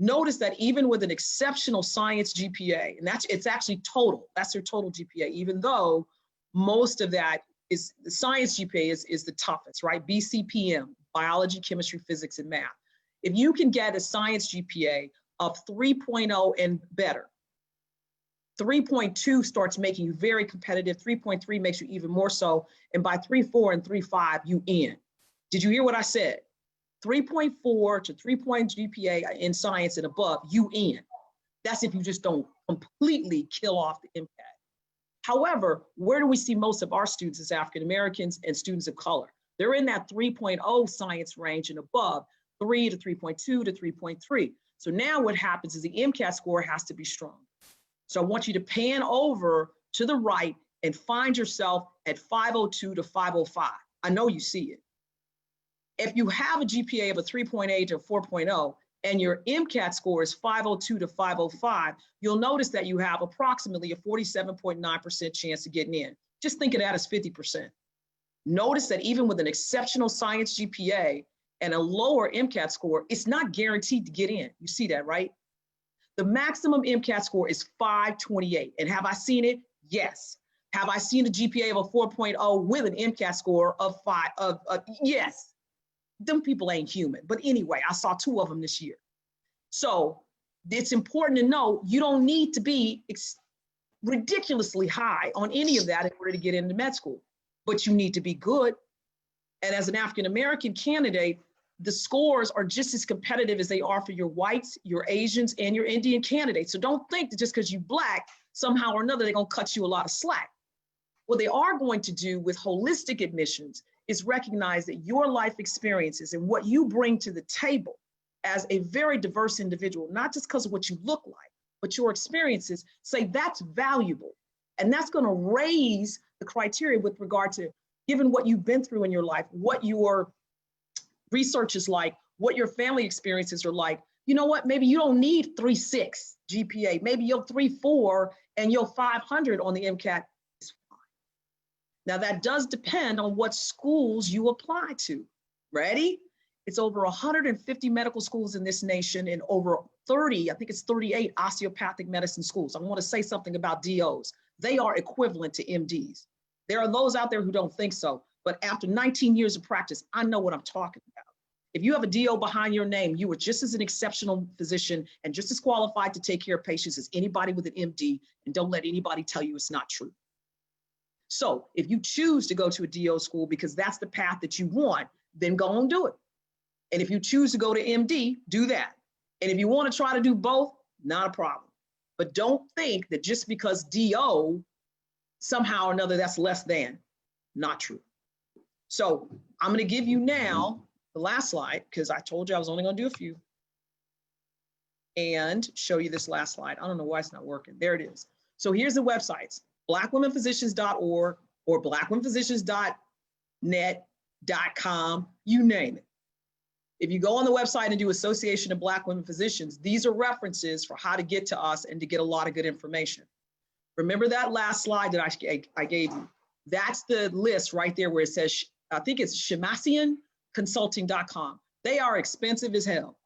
Notice that even with an exceptional science GPA, and it's actually total, that's their total GPA, even though most of that is the science GPA is the toughest, right? BCPM, biology, chemistry, physics, and math. If you can get a science GPA of 3.0 and better, 3.2 starts making you very competitive, 3.3 makes you even more so, and by 3.4 and 3.5, you in. Did you hear what I said? 3.4 to 3.0 GPA in science and above, you in. That's if you just don't completely kill off the MCAT. However, where do we see most of our students as African Americans and students of color? They're in that 3.0 science range and above, 3 to 3.2 to 3.3. So now what happens is the MCAT score has to be strong. So I want you to pan over to the right and find yourself at 502 to 505. I know you see it. If you have a GPA of a 3.8 or 4.0 and your MCAT score is 502 to 505, you'll notice that you have approximately a 47.9% chance of getting in. Just think of that as 50%. Notice that even with an exceptional science GPA and a lower MCAT score, it's not guaranteed to get in. You see that, right? The maximum MCAT score is 528. And have I seen it? Yes. Have I seen a GPA of a 4.0 with an MCAT score of 5? Yes. Them people ain't human. But anyway, I saw 2 of them this year. So it's important to know you don't need to be ridiculously high on any of that in order to get into med school, but you need to be good. And as an African-American candidate, the scores are just as competitive as they are for your whites, your Asians, and your Indian candidates. So don't think that just because you're Black, somehow or another, they're gonna cut you a lot of slack. What they are going to do with holistic admissions is recognize that your life experiences and what you bring to the table as a very diverse individual, not just because of what you look like, but your experiences, say that's valuable. And that's gonna raise the criteria with regard to, given what you've been through in your life, what your research is like, what your family experiences are like. You know what, maybe you don't need 3.6 GPA, maybe your 3.4 and your 500 on the MCAT is fine. Now that does depend on what schools you apply to. Ready? It's over 150 medical schools in this nation and over 30, I think it's 38 osteopathic medicine schools. I want to say something about DOs. They are equivalent to MDs. There are those out there who don't think so, but after 19 years of practice, I know what I'm talking about. If you have a DO behind your name, you are just as an exceptional physician and just as qualified to take care of patients as anybody with an MD, and don't let anybody tell you it's not true. So if you choose to go to a DO school because that's the path that you want, then go and do it. And if you choose to go to MD, do that. And if you want to try to do both, not a problem. But don't think that just because DO, somehow or another that's less than. Not true. So I'm going to give you now the last slide, because I told you I was only going to do a few, and show you this last slide. I don't know why it's not working. There it is. So here's the websites: blackwomenphysicians.org or blackwomenphysicians.net.com, you name it. If you go on the website and do Association of Black Women Physicians, these are references for how to get to us and to get a lot of good information. Remember that last slide that I gave you? That's the list right there where it says, I think it's ShemasianConsulting.com. They are expensive as hell,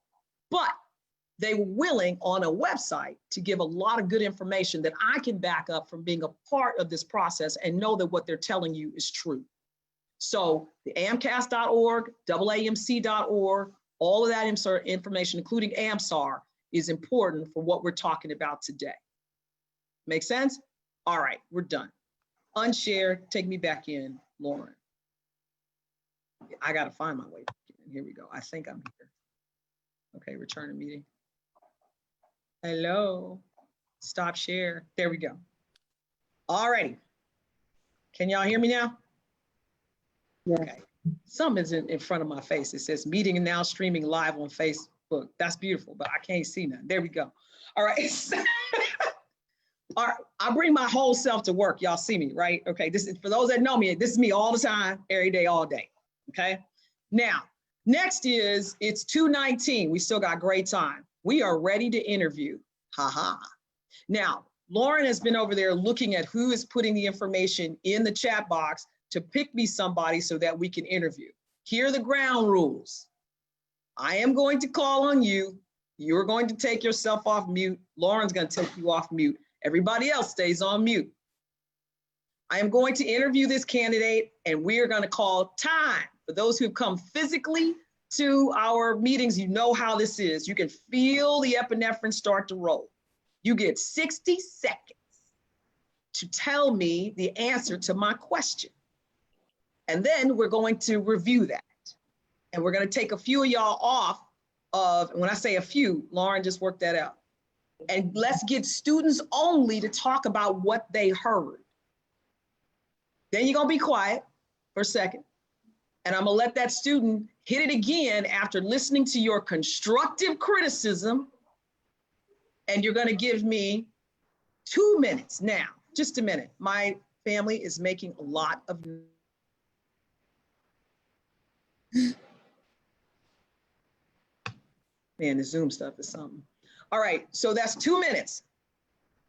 but they were willing on a website to give a lot of good information that I can back up from being a part of this process and know that what they're telling you is true. So the amcast.org, AAMC.org, all of that information, including AMSAR, is important for what we're talking about today. Make sense? All right, we're done. Unshare, take me back in, Lauren. I gotta find my way back in. Here we go. I think I'm here. Okay, return to meeting. Hello, stop share. There we go. All righty. Can y'all hear me now? Yeah. Okay. Something is in front of my face. It says meeting now streaming live on Facebook. That's beautiful, but I can't see nothing. There we go. All right. All right. I bring my whole self to work. Y'all see me, right? Okay. This is for those that know me. This is me all the time, every day, all day. Okay. Now, next is it's 2:19. We still got great time. We are ready to interview. Ha. Now, Lauren has been over there looking at who is putting the information in the chat box to pick me somebody so that we can interview. Here are the ground rules. I am going to call on you. You're going to take yourself off mute. Lauren's going to take you off mute. Everybody else stays on mute. I am going to interview this candidate, and we are going to call time. For those who've come physically to our meetings, you know how this is. You can feel the epinephrine start to roll. You get 60 seconds to tell me the answer to my question. And then we're going to review that. And we're going to take a few of y'all off of, when I say a few, Lauren just worked that out. And let's get students only to talk about what they heard. Then you're going to be quiet for a second. And I'm going to let that student hit it again after listening to your constructive criticism. And you're going to give me 2 minutes now, just a minute. My family is making a lot of man, the Zoom stuff is something. All right, so that's 2 minutes.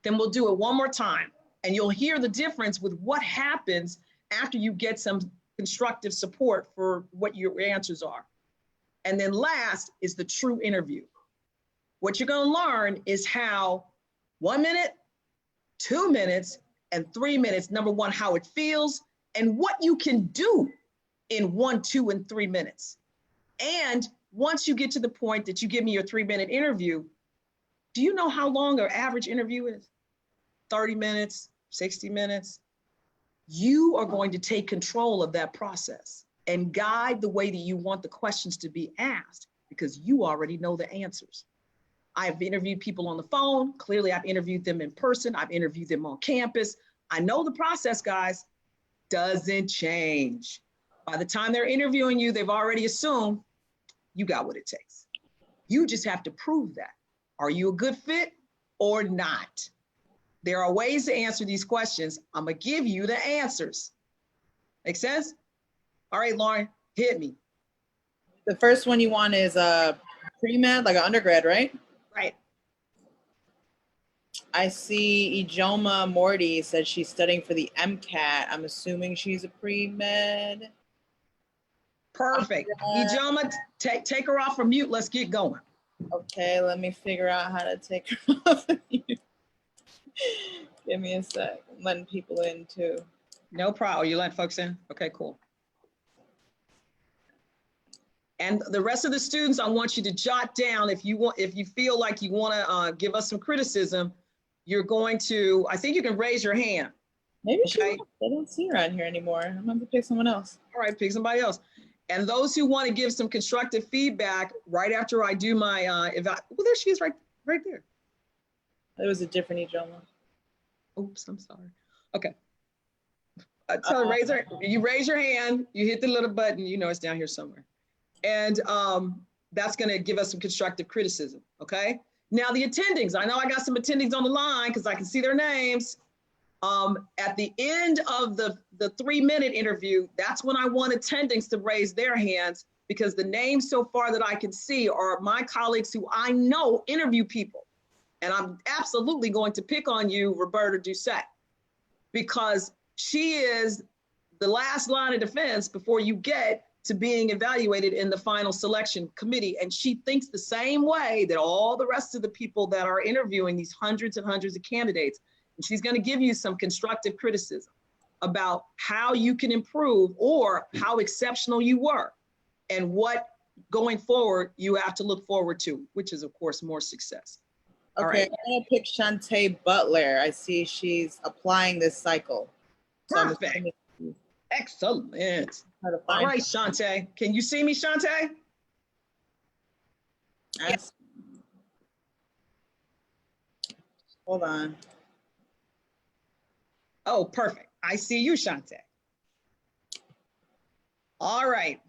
Then we'll do it one more time. And you'll hear the difference with what happens after you get some constructive support for what your answers are. And then last is the true interview. What you're gonna learn is how 1 minute, 2 minutes, and 3 minutes, number one, how it feels and what you can do in 1, 2, and 3 minutes. And once you get to the point that you give me your 3-minute interview, do you know how long an average interview is? 30 minutes, 60 minutes. You are going to take control of that process and guide the way that you want the questions to be asked because you already know the answers. I've interviewed people on the phone. Clearly, I've interviewed them in person. I've interviewed them on campus. I know the process, guys, doesn't change. By the time they're interviewing you, they've already assumed you got what it takes. You just have to prove that. Are you a good fit or not? There are ways to answer these questions. I'm gonna give you the answers. Make sense? All right, Lauren, hit me. The first one you want is pre-med, like an undergrad, right? Right. I see Ijoma Morty said she's studying for the MCAT. I'm assuming she's a pre-med. Perfect. Ijoma, take her off from mute. Let's get going. Okay, let me figure out how to take her off of mute. Give me a sec. I'm letting people in too. No problem. You let folks in? Okay, cool. And the rest of the students, I want you to jot down if you feel like you want to give us some criticism, you're going to, I think you can raise your hand. Maybe okay? I don't see her on here anymore. I'm going to pick someone else. All right, pick somebody else. And those who want to give some constructive feedback right after I do my, well, there she is right there. It was a different Ijoma. Oops, I'm sorry. Okay. Tell her, you raise your hand, you hit the little button, you know it's down here somewhere. And that's gonna give us some constructive criticism, okay? Now the attendings, I know I got some attendings on the line because I can see their names. At the end of the 3-minute interview, that's when I want attendings to raise their hands because the names so far that I can see are my colleagues who I know interview people. And I'm absolutely going to pick on you, Roberta Doucette, because she is the last line of defense before you get to being evaluated in the final selection committee. And she thinks the same way that all the rest of the people that are interviewing these hundreds and hundreds of candidates. And she's going to give you some constructive criticism about how you can improve or how exceptional you were and what going forward you have to look forward to, which is of course more success. Okay, all right. I'm gonna pick Shantae Butler. I see she's applying this cycle. So perfect. Excellent. All right, Shantae. Can you see me, Shantae? Yes. Hold on. Oh, perfect. I see you, Shantae. All right.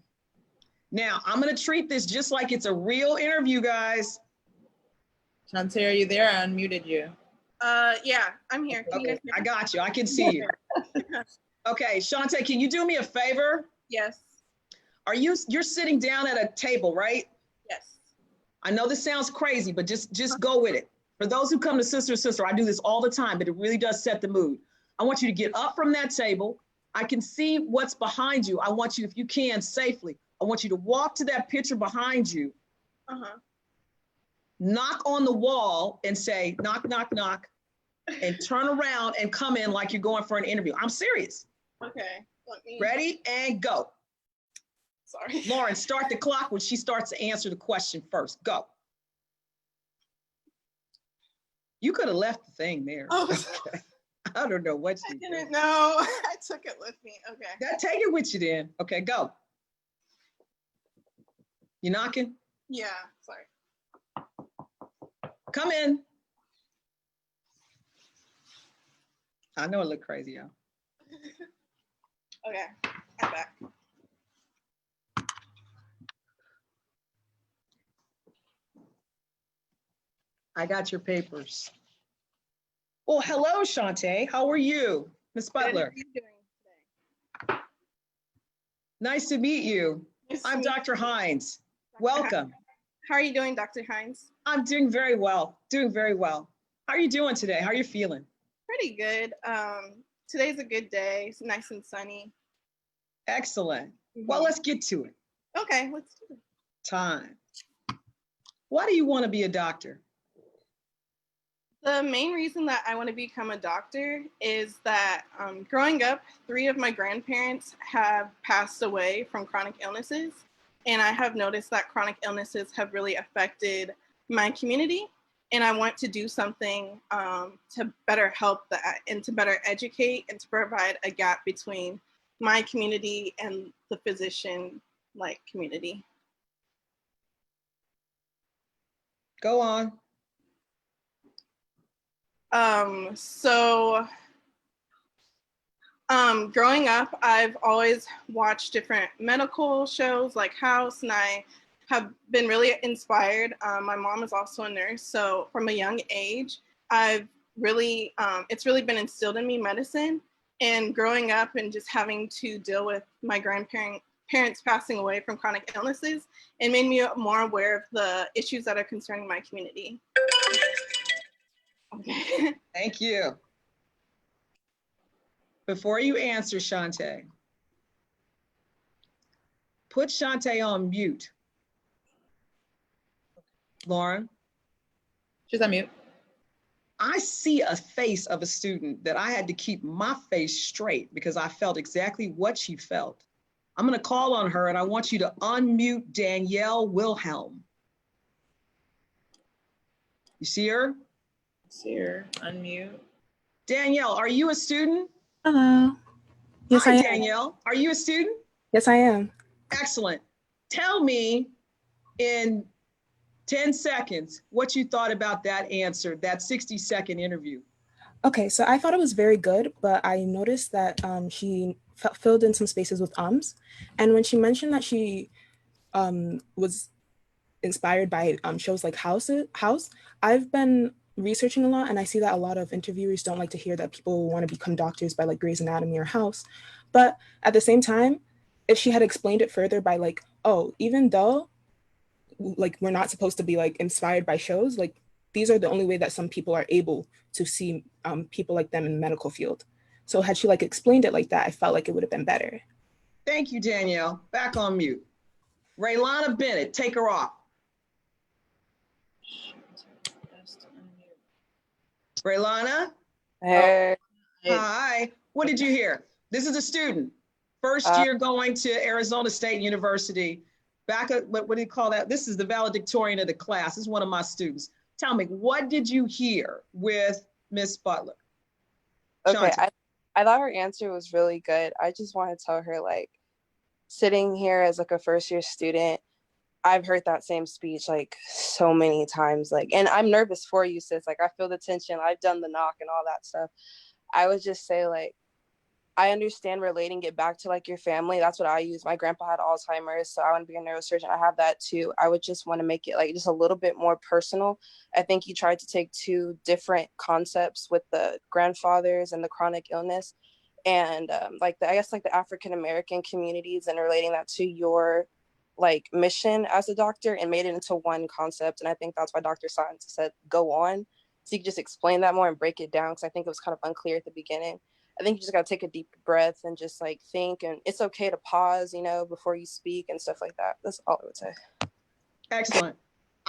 Now, I'm going to treat this just like it's a real interview, guys. Shantae, are you there? I unmuted you. Yeah, I'm here. Okay, I got you. I can see you. Okay, Shantae, can you do me a favor? Yes. You're sitting down at a table, right? Yes. I know this sounds crazy, but just go with it. For those who come to Sister, I do this all the time, but it really does set the mood. I want you to get up from that table. I can see what's behind you. I want you, if you can, safely. I want you to walk to that picture behind you. knock on the wall and say, knock, knock, knock, and turn around and come in like you're going for an interview. I'm serious. Okay. Let me. Ready and go. Sorry. Lauren, start the clock when she starts to answer the question first. Go. You could have left the thing there. Oh, Okay. I don't know what I you didn't did. know. I took it with me. Okay. Take it with you then. Okay, go. You knocking? Yeah. Sorry. Come in. I know it looked crazy, y'all. Okay. I'm back. I got your papers. Well, hello, Shantae. How are you? Miss Good. How Butler. are you doing today? Nice to meet you. Nice to I'm meet Dr. you. Hines. Dr. Welcome. How are you doing, Dr. Hines? I'm doing very well. Doing very well. How are you doing today? How are you feeling? Pretty good. Today's a good day. It's nice and sunny. Excellent. Well, let's get to it. Okay, let's do it. Time. Why do you want to be a doctor? The main reason that I want to become a doctor is that growing up, 3 of my grandparents have passed away from chronic illnesses. And I have noticed that chronic illnesses have really affected my community. And I want to do something to better help that and to better educate and to provide a gap between my community and the physician community. Go on. Growing up, I've always watched different medical shows like House, and I have been really inspired. My mom is also a nurse, so from a young age, it's really been instilled in me medicine. And growing up and just having to deal with my parents passing away from chronic illnesses, it made me more aware of the issues that are concerning my community. Okay. Thank you. Before you answer, Shantae, put Shantae on mute. Lauren? She's on mute. I see a face of a student that I had to keep my face straight because I felt exactly what she felt. I'm going to call on her and I want you to unmute Danielle Wilhelm. You see her? See her. Unmute. Danielle, are you a student? Hello. Yes, Hi, I am. Danielle. Are you a student? Yes, I am. Excellent. Tell me in 10 seconds what you thought about that answer, that 60-second interview. Okay, so I thought it was very good, but I noticed that she filled in some spaces with ums. And when she mentioned that she was inspired by shows like House, I've been researching a lot, and I see that a lot of interviewers don't like to hear that people want to become doctors by like Grey's Anatomy or House. But at the same time, if she had explained it further by like, oh, even though like we're not supposed to be like inspired by shows, like these are the only way that some people are able to see people like them in the medical field. So had she like explained it like that, I felt like it would have been better. Thank you, Danielle. Back on mute. Raylana Bennett, take her off. Raylana? Hey. Hi. What did you hear? This is a student. First year going to Arizona State University. Back at, what do you call that? This is the valedictorian of the class. This is one of my students. Tell me, what did you hear with Miss Butler? Okay, I thought her answer was really good. I just want to tell her, like, sitting here as like a first year student, I've heard that same speech like so many times. Like, and I'm nervous for you, sis. Like, I feel the tension. I've done the knock and all that stuff. I would just say, like, I understand relating it back to like your family. That's what I use. My grandpa had Alzheimer's, so I want to be a neurosurgeon. I have that too. I would just want to make it like just a little bit more personal. I think you tried to take 2 different concepts with the grandfathers and the chronic illness, and I guess the African American communities, and relating that to your like mission as a doctor, and made it into one concept. And I think that's why Dr. Science said go on, so you could just explain that more and break it down, because I think it was kind of unclear at the beginning. I think you just got to take a deep breath and just like think, and it's okay to pause, you know, before you speak and stuff like that. That's all I would say. Excellent.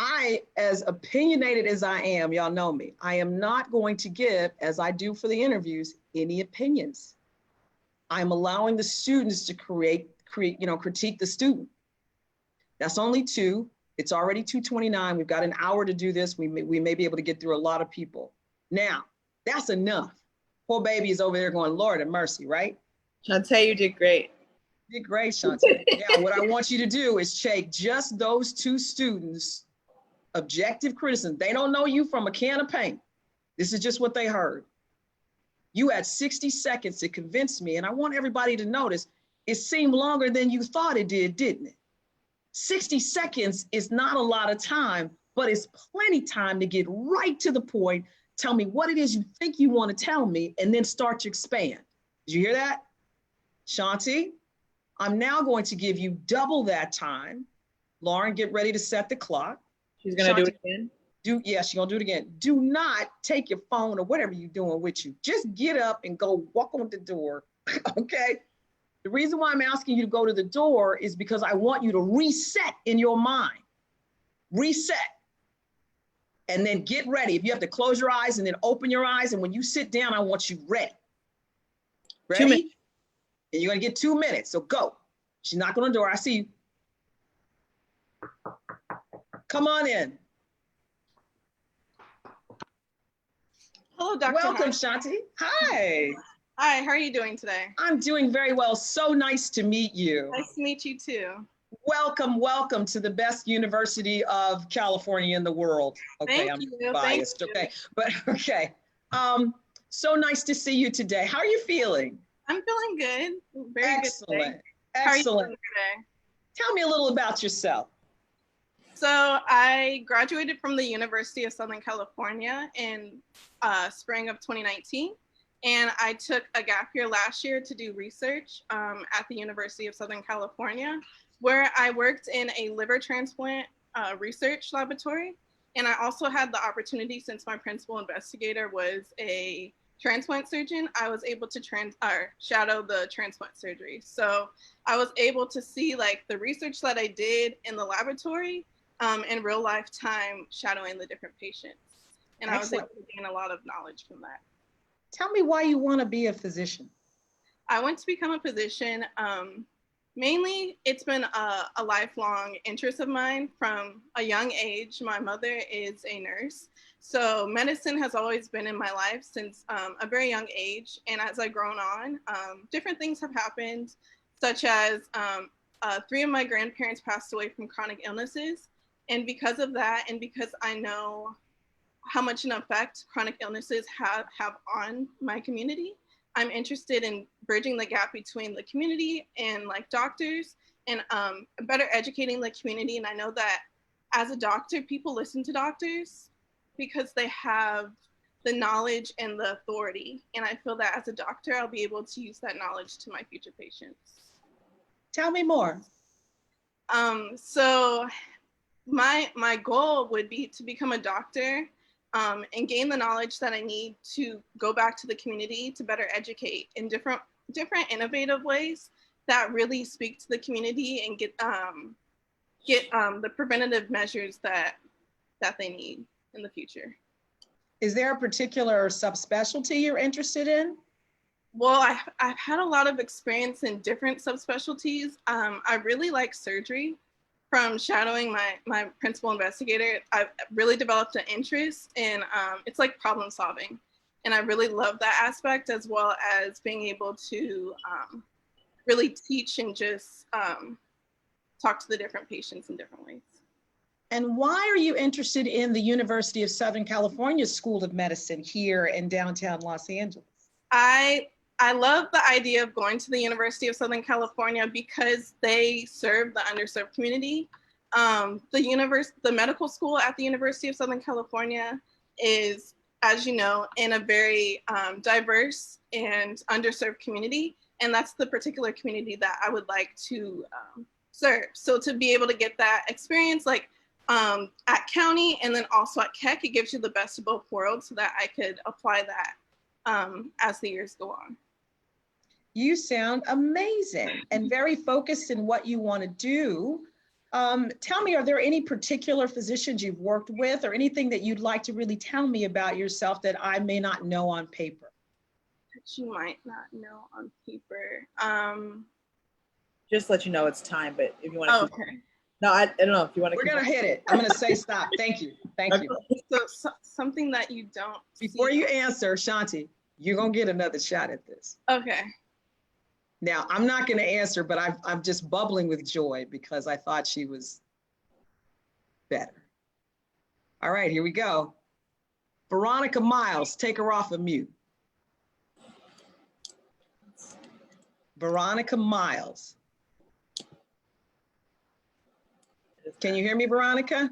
I, as opinionated as I am, y'all know me, I am not going to give, as I do for the interviews, any opinions. I'm allowing the students to critique the student. That's only two. It's already 2:29. We've got an hour to do this. We may be able to get through a lot of people. Now, that's enough. Poor baby is over there going, Lord have mercy, right? Shantae, you did great. You did great, Shantae. Now, what I want you to do is take just those two students' objective criticism. They don't know you from a can of paint. This is just what they heard. You had 60 seconds to convince me, and I want everybody to notice it seemed longer than you thought it did, didn't it? 60 seconds is not a lot of time, but it's plenty time to get right to the point. Tell me what it is you think you want to tell me, and then start to expand. Did you hear that? Shanti, I'm now going to give you double that time. Lauren, get ready to set the clock. She's gonna do it again? Yeah, she's gonna do it again. Do not take your phone or whatever you're doing with you. Just get up and go walk on the door, okay? The reason why I'm asking you to go to the door is because I want you to reset in your mind. Reset. And then get ready. If you have to close your eyes and then open your eyes, and when you sit down, I want you ready. Ready? 2 minutes. And you're gonna get 2 minutes, so go. She's knocking on the door, I see you. Come on in. Hello, Dr. Welcome, Hart. Shanti. Hi. Hi, how are you doing today? I'm doing very well. So nice to meet you. Nice to meet you too. Welcome, welcome to the best university of California in the world. Okay, Thank I'm you, biased. thank you. Okay, but okay. So nice to see you today. How are you feeling? I'm feeling good. Very Excellent. good today. How are you Excellent. feeling today? Tell me a little about yourself. So I graduated from the University of Southern California in spring of 2019. And I took a gap year last year to do research at the University of Southern California, where I worked in a liver transplant research laboratory. And I also had the opportunity, since my principal investigator was a transplant surgeon, I was able to shadow the transplant surgery. So I was able to see like the research that I did in the laboratory in real life time, shadowing the different patients. And Excellent. I was able to gain a lot of knowledge from that. Tell me why you want to be a physician. I went to become a physician. Mainly, it's been a lifelong interest of mine from a young age. My mother is a nurse, so medicine has always been in my life since a very young age. And as I've grown on, different things have happened, such as 3 of my grandparents passed away from chronic illnesses. And because of that, and because I know how much an effect chronic illnesses have on my community, I'm interested in bridging the gap between the community and like doctors, and better educating the community. And I know that as a doctor, people listen to doctors because they have the knowledge and the authority. And I feel that as a doctor, I'll be able to use that knowledge to my future patients. Tell me more. So my goal would be to become a doctor and gain the knowledge that I need to go back to the community to better educate in different innovative ways that really speak to the community and get the preventative measures that they need in the future. Is there a particular subspecialty you're interested in? Well, I've had a lot of experience in different subspecialties. I really like surgery. From shadowing my principal investigator, I've really developed an interest in, it's like problem solving. And I really love that aspect, as well as being able to really teach and just talk to the different patients in different ways. And why are you interested in the University of Southern California School of Medicine here in downtown Los Angeles? I love the idea of going to the University of Southern California because they serve the underserved community. The medical school at the University of Southern California is, as you know, in a very diverse and underserved community. And that's the particular community that I would like to serve. So to be able to get that experience like at County and then also at Keck, it gives you the best of both worlds so that I could apply that as the years go on. You sound amazing and very focused in what you want to do. Tell me, are there any particular physicians you've worked with or anything that you'd like to really tell me about yourself that I may not know on paper? That you might not know on paper. Just let you know it's time, but if you want to. Oh, okay. No, I don't know if you want to. We're gonna hit it. I'm gonna say stop. Thank you. Thank you. So something that you don't. Before see. you answer, Shanti, you're gonna get another shot at this. Okay. Now, I'm not gonna answer, but I'm just bubbling with joy because I thought she was better. All right, here we go. Veronica Miles, take her off of mute. Veronica Miles. Can you hear me, Veronica?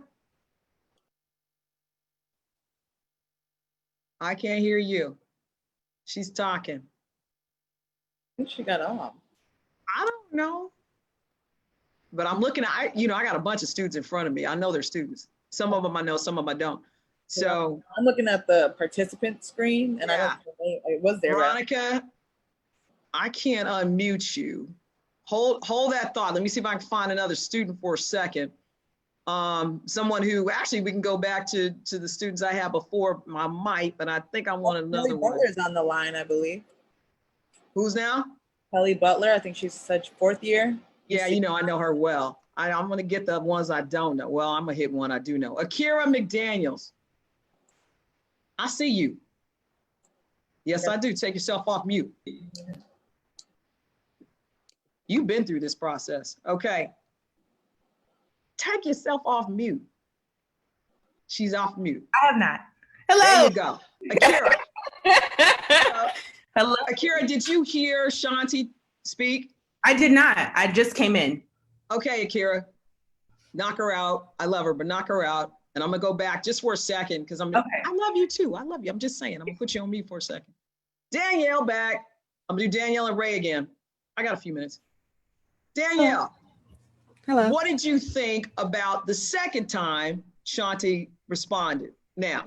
I can't hear you. She's talking. I think she got off. I don't know. But I'm looking at, I got a bunch of students in front of me. I know they're students. Some of them I know, some of them I don't. So I'm looking at the participant screen and yeah. it was there. Veronica, I can't unmute you. Hold that thought. Let me see if I can find another student for a second. Someone who actually we can go back to the students I had before my mic, but I think I want another one. Butler's on the line, I believe. Who's now? Kelly Butler. I think she's such 4th year. Yeah, I know her well. I'm going to get the ones I don't know. Well, I'm going to hit one I do know. Akira McDaniels. I see you. Yes, I do. Take yourself off mute. You've been through this process. Okay. Take yourself off mute. She's off mute. I have not. Hello. There you go. Akira. Hello. Akira, did you hear Shanti speak? I did not. I just came in. Okay, Akira. Knock her out. I love her, but knock her out. And I'm going to go back just for a second because I love you too. I love you. I'm just saying. I'm going to put you on mute for a second. Danielle back. I'm going to do Danielle and Ray again. I got a few minutes. Danielle. Hello. What did you think about the second time Shanti responded? Now,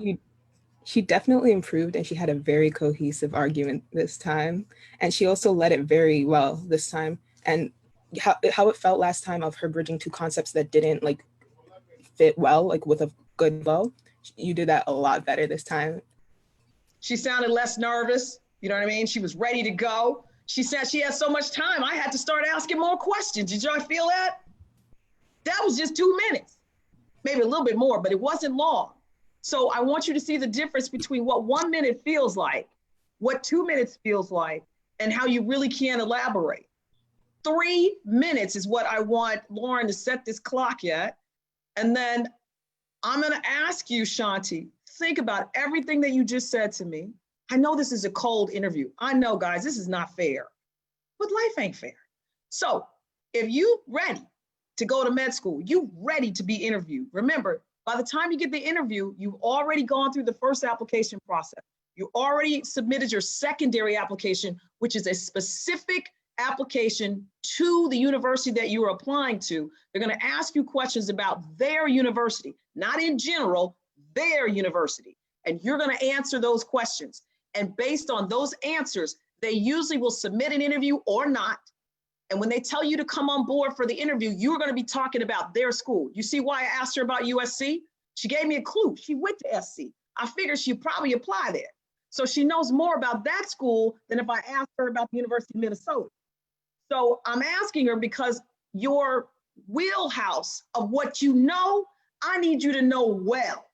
she definitely improved and she had a very cohesive argument this time. And she also led it very well this time. And how it felt last time of her bridging two concepts that didn't like fit well, like with a good flow. You did that a lot better this time. She sounded less nervous. You know what I mean? She was ready to go. She said she had so much time. I had to start asking more questions. Did y'all feel that? That was just 2 minutes, maybe a little bit more, but it wasn't long. So I want you to see the difference between what 1 minute feels like, what 2 minutes feels like, and how you really can elaborate. 3 minutes is what I want Lauren to set this clock at. And then I'm gonna ask you, Shanti, think about everything that you just said to me. I know this is a cold interview. I know, guys, this is not fair, but life ain't fair. So if you ready to go to med school, you ready to be interviewed. Remember, by the time you get the interview, you've already gone through the first application process. You already submitted your secondary application, which is a specific application to the university that you are applying to. They're gonna ask you questions about their university, not in general, their university. And you're gonna answer those questions. And based on those answers, they usually will submit an interview or not. And when they tell you to come on board for the interview, you're going to be talking about their school. You see why I asked her about USC? She gave me a clue. She went to SC. I figured she'd probably apply there. So she knows more about that school than if I asked her about the University of Minnesota. So I'm asking her because your wheelhouse of what you know, I need you to know well.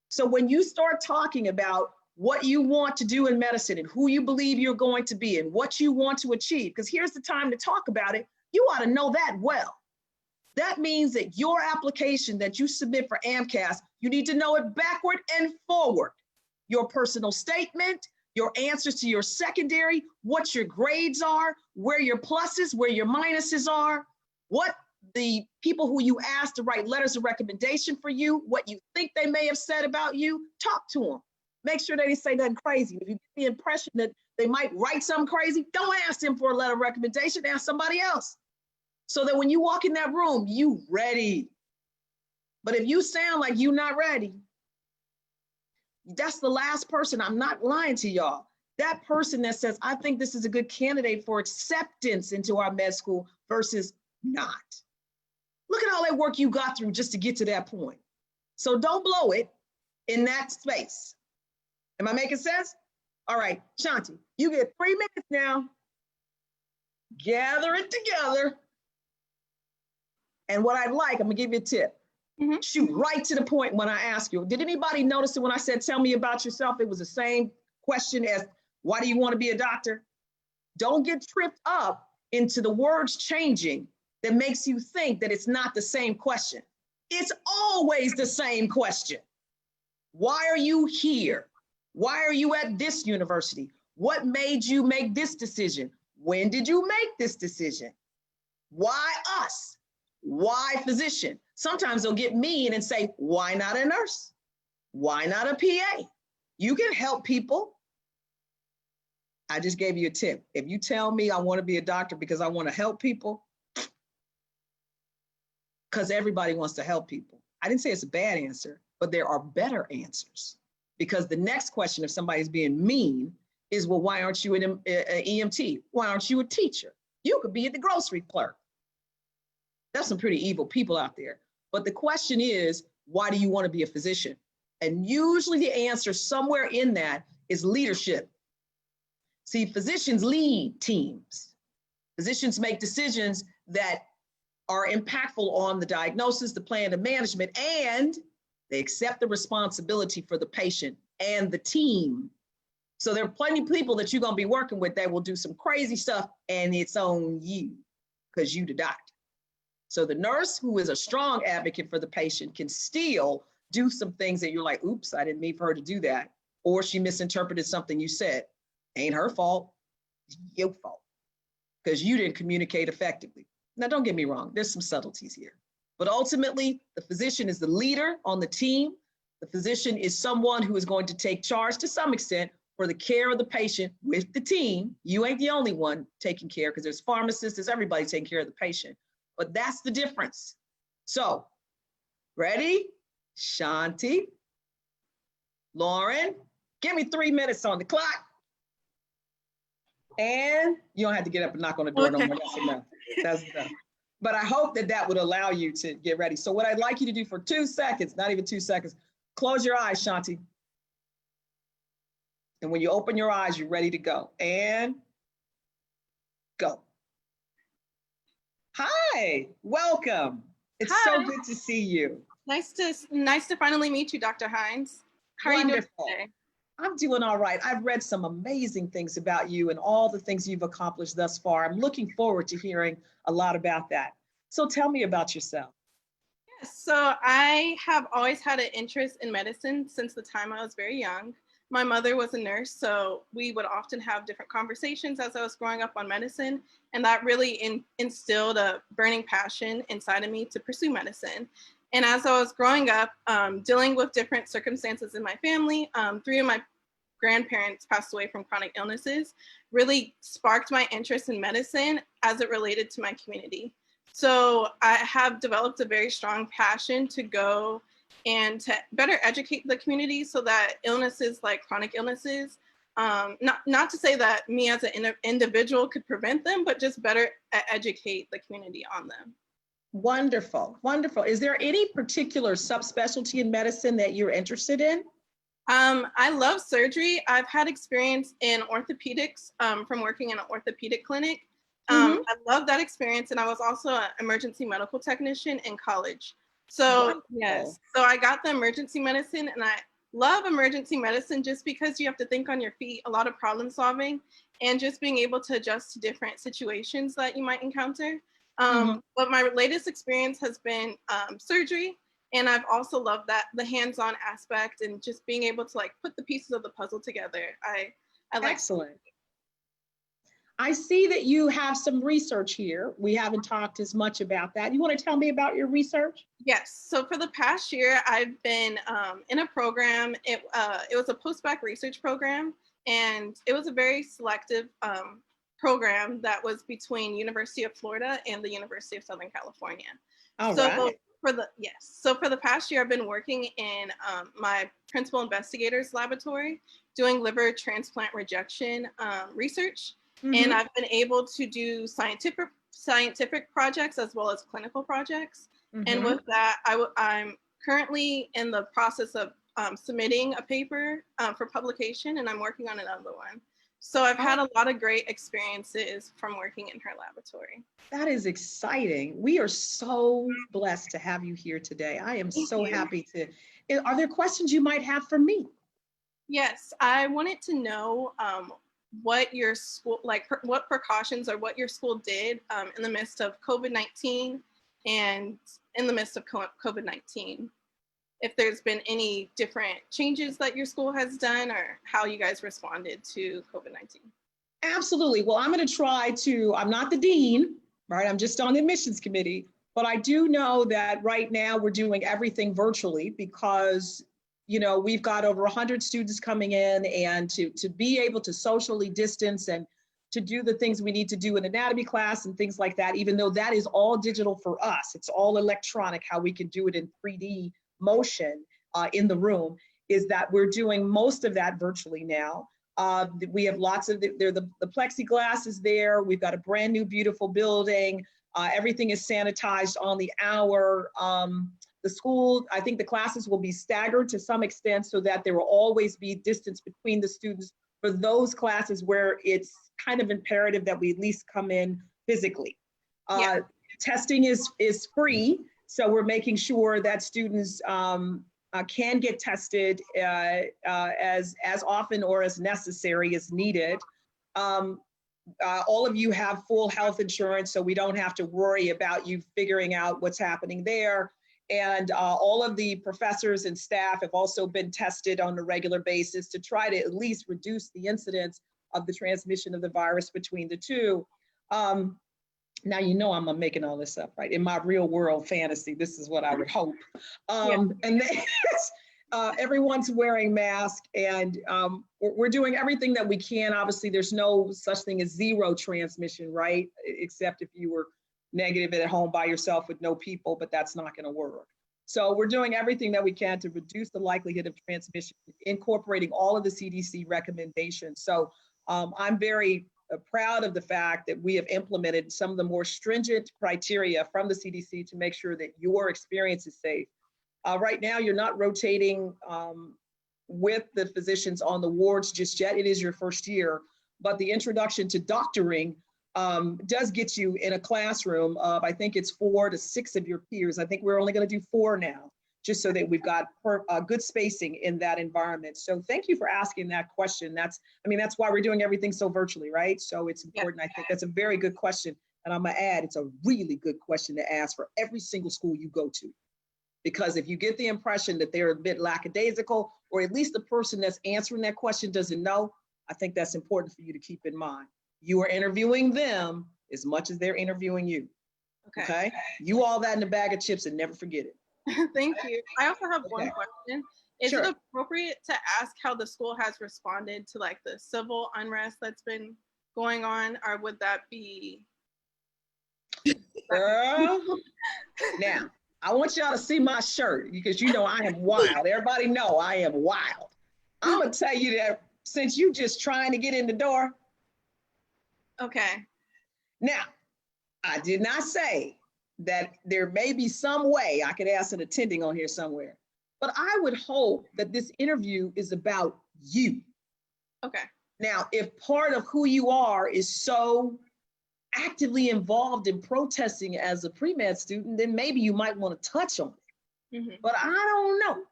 So when you start talking about what you want to do in medicine and who you believe you're going to be and what you want to achieve, because here's the time to talk about it, you ought to know that well. That means that your application that you submit for AMCAS, you need to know it backward and forward. Your personal statement, your answers to your secondary, what your grades are, where your pluses, where your minuses are, what the people who you asked to write letters of recommendation for you, what you think they may have said about you, talk to them. Make sure they didn't say nothing crazy. If you get the impression that they might write something crazy, don't ask them for a letter of recommendation, ask somebody else. So that when you walk in that room, you ready. But if you sound like you not ready, that's the last person, I'm not lying to y'all. That person that says, I think this is a good candidate for acceptance into our med school versus not. Look at all that work you got through just to get to that point. So don't blow it in that space. Am I making sense? All right, Shanti, you get 3 minutes now. Gather it together. And what I'd like, I'm gonna give you a tip. Shoot right to the point when I ask you. Did anybody notice that when I said, tell me about yourself, it was the same question as, why do you want to be a doctor? Don't get tripped up into the words changing that makes you think that it's not the same question. It's always the same question. Why are you here? Why are you at this university? What made you make this decision? When did you make this decision? Why us? Why physician? Sometimes they'll get mean and say, why not a nurse? Why not a PA? You can help people. I just gave you a tip. If you tell me I want to be a doctor because I want to help people, because everybody wants to help people. I didn't say it's a bad answer, but there are better answers. Because the next question, if somebody's being mean, is, well, why aren't you an EMT? Why aren't you a teacher? You could be at the grocery clerk. That's some pretty evil people out there. But the question is, why do you want to be a physician? And usually the answer somewhere in that is leadership. See, physicians lead teams. Physicians make decisions that are impactful on the diagnosis, the plan, the management, and they accept the responsibility for the patient and the team. So there are plenty of people that you're going to be working with that will do some crazy stuff, and it's on you because you the doctor. So the nurse who is a strong advocate for the patient can still do some things that you're like, oops, I didn't mean for her to do that. Or she misinterpreted something you said. Ain't her fault, it's your fault, because you didn't communicate effectively. Now, don't get me wrong, there's some subtleties here. But ultimately, the physician is the leader on the team. The physician is someone who is going to take charge to some extent for the care of the patient with the team. You ain't the only one taking care, because there's pharmacists, there's everybody taking care of the patient. But that's the difference. So, ready? Shanti, Lauren, give me 3 minutes on the clock. And you don't have to get up and knock on the door no more. That's enough. That's enough. But I hope that that would allow you to get ready. So what I'd like you to do for 2 seconds, not even 2 seconds, close your eyes, Shanti. And when you open your eyes, you're ready to go. And go. Hi, welcome. It's so good to see you. Nice to finally meet you, Dr. Hines. How are you doing today? I'm doing all right. I've read some amazing things about you and all the things you've accomplished thus far. I'm looking forward to hearing a lot about that. So tell me about yourself. Yes, so I have always had an interest in medicine since the time I was very young. My mother was a nurse, so we would often have different conversations as I was growing up on medicine, and that really instilled a burning passion inside of me to pursue medicine. And as I was growing up, dealing with different circumstances in my family, 3 of my grandparents passed away from chronic illnesses, really sparked my interest in medicine as it related to my community. So I have developed a very strong passion to go and to better educate the community so that illnesses like chronic illnesses, not to say that me as an individual could prevent them, but just better educate the community on them. Wonderful, wonderful. Is there any particular subspecialty in medicine that you're interested in? I love surgery. I've had experience in orthopedics from working in an orthopedic clinic. I love that experience. And I was also an emergency medical technician in college. So wonderful. Yes, so I got the emergency medicine, and I love emergency medicine just because you have to think on your feet, a lot of problem solving, and just being able to adjust to different situations that you might encounter. But my latest experience has been surgery. And I've also loved that, the hands-on aspect and just being able to like put the pieces of the puzzle together. I like. Excellent. I see that you have some research here. We haven't talked as much about that. You want to tell me about your research? Yes. So for the past year, I've been in a program. It was a post-bac research program, and it was a very selective program that was between University of Florida and the University of Southern California. All right. So for the past year, I've been working in my principal investigator's laboratory doing liver transplant rejection research. And I've been able to do scientific projects as well as clinical projects. And with that, I'm currently in the process of submitting a paper for publication, and I'm working on another one. So I've had a lot of great experiences from working in her laboratory. That is exciting. We are so blessed to have you here today. I am so happy to. Are there questions you might have for me? Yes, I wanted to know what your school, like what precautions or what your school did in the midst of COVID-19 and in the midst of COVID-19. If there's been any different changes that your school has done or how you guys responded to COVID-19. Absolutely. Well, I'm going to try to, I'm not the dean, right? I'm just on the admissions committee, but I do know that right now we're doing everything virtually because, you know, we've got over 100 students coming in, and to be able to socially distance and to do the things we need to do in anatomy class and things like that, even though that is all digital for us, it's all electronic, how we can do it in 3D motion in the room, is that we're doing most of that virtually now. We have lots of, the plexiglass is there. We've got a brand new, beautiful building. Everything is sanitized on the hour. The school, I think the classes will be staggered to some extent so that there will always be distance between the students for those classes where it's kind of imperative that we at least come in physically. Testing is free. So we're making sure that students can get tested as often or as necessary as needed. All of you have full health insurance, so we don't have to worry about you figuring out what's happening there. And all of the professors and staff have also been tested on a regular basis to try to at least reduce the incidence of the transmission of the virus between the two. Now, you know, I'm making all this up, right? In my real world fantasy, this is what I would hope. And then everyone's wearing masks, and we're doing everything that we can. Obviously, there's no such thing as zero transmission, right? Except if you were negative at home by yourself with no people, but that's not going to work. So we're doing everything that we can to reduce the likelihood of transmission, incorporating all of the CDC recommendations. So I'm very proud of the fact that we have implemented some of the more stringent criteria from the CDC to make sure that your experience is safe. Right now, you're not rotating with the physicians on the wards just yet. It is your first year, but the introduction to doctoring does get you in a classroom of, I think it's 4 to 6 of your peers. I think we're only going to do 4 now, just so that we've got good spacing in that environment. So thank you for asking that question. That's why we're doing everything so virtually, right? So it's important. I think that's a very good question. And I'm gonna add, it's a really good question to ask for every single school you go to. Because if you get the impression that they're a bit lackadaisical, or at least the person that's answering that question doesn't know, I think that's important for you to keep in mind. You are interviewing them as much as they're interviewing you. Okay? You all that in a bag of chips and never forget it. Thank you. I also have one question. Is it appropriate to ask how the school has responded to like the civil unrest that's been going on, or would that be? Girl, now I want y'all to see my shirt because you know I am wild. Everybody know I am wild. I'm gonna tell you that since you just trying to get in the door. Okay. Now, I did not say that there may be some way I could ask an attending on here somewhere, but I would hope that this interview is about you. Okay. Now, if part of who you are is so actively involved in protesting as a pre-med student, then maybe you might want to touch on it. Mm-hmm. But I don't know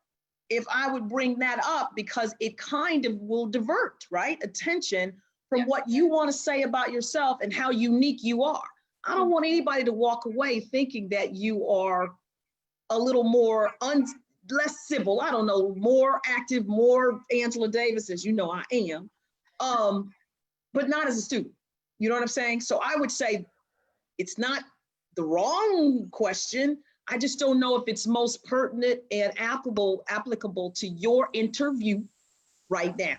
if I would bring that up because it kind of will divert, right? Attention from what you want to say about yourself and how unique you are. I don't want anybody to walk away thinking that you are a little more less civil, I don't know, more active, more Angela Davis, as you know I am, but not as a student. You know what I'm saying? So I would say it's not the wrong question. I just don't know if it's most pertinent and applicable to your interview right now.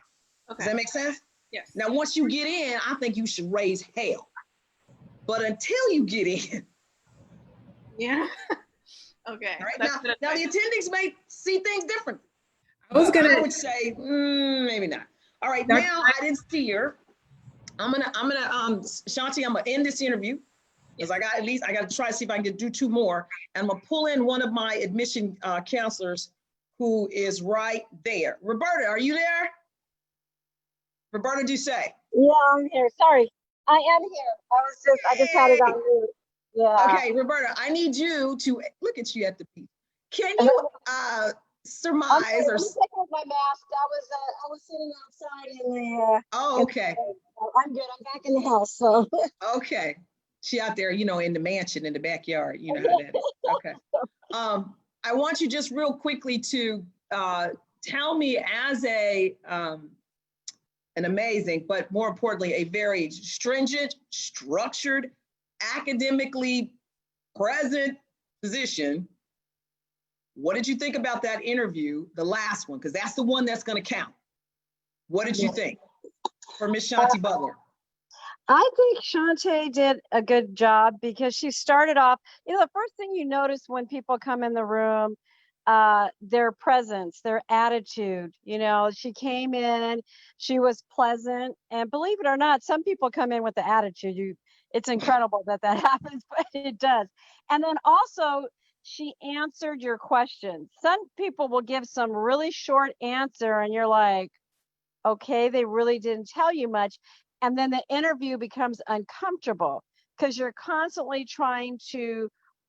Okay. Does that make sense? Yes. Now, once you get in, I think you should raise hell. But until you get in. Yeah. Okay. Right? Now the attendings may see things differently. I would say, maybe not. All right, now I didn't see her. I'm gonna Shanti, I'm gonna end this interview. because I got to try to see if I can do 2 more. And I'm gonna pull in one of my admission counselors who is right there. Roberta, are you there? Roberta Duce. Yeah, I'm here. Sorry, I am here. I just had it on mute. Yeah. Okay, Roberta, I need you to look at you at the beat. Can you surmise or? Let me take off my mask. I was sitting outside in the. Oh, okay. I'm good. I'm back in the house. So. Okay, she out there, you know, in the mansion in the backyard. You know how that is. Okay. I want you just real quickly to tell me, as an amazing, but more importantly, a very stringent, structured, academically present physician, what did you think about that interview, the last one? Because that's the one that's going to count. What did you think for Miss Shanti Butler? I think Shantae did a good job because she started off, the first thing you notice when people come in the room, their presence, their attitude. She came in, she was pleasant, and believe it or not, some people come in with the attitude. It's incredible that happens, but it does. And then also, she answered your questions. Some people will give some really short answer, and you're like, okay, they really didn't tell you much. And then the interview becomes uncomfortable because you're constantly trying to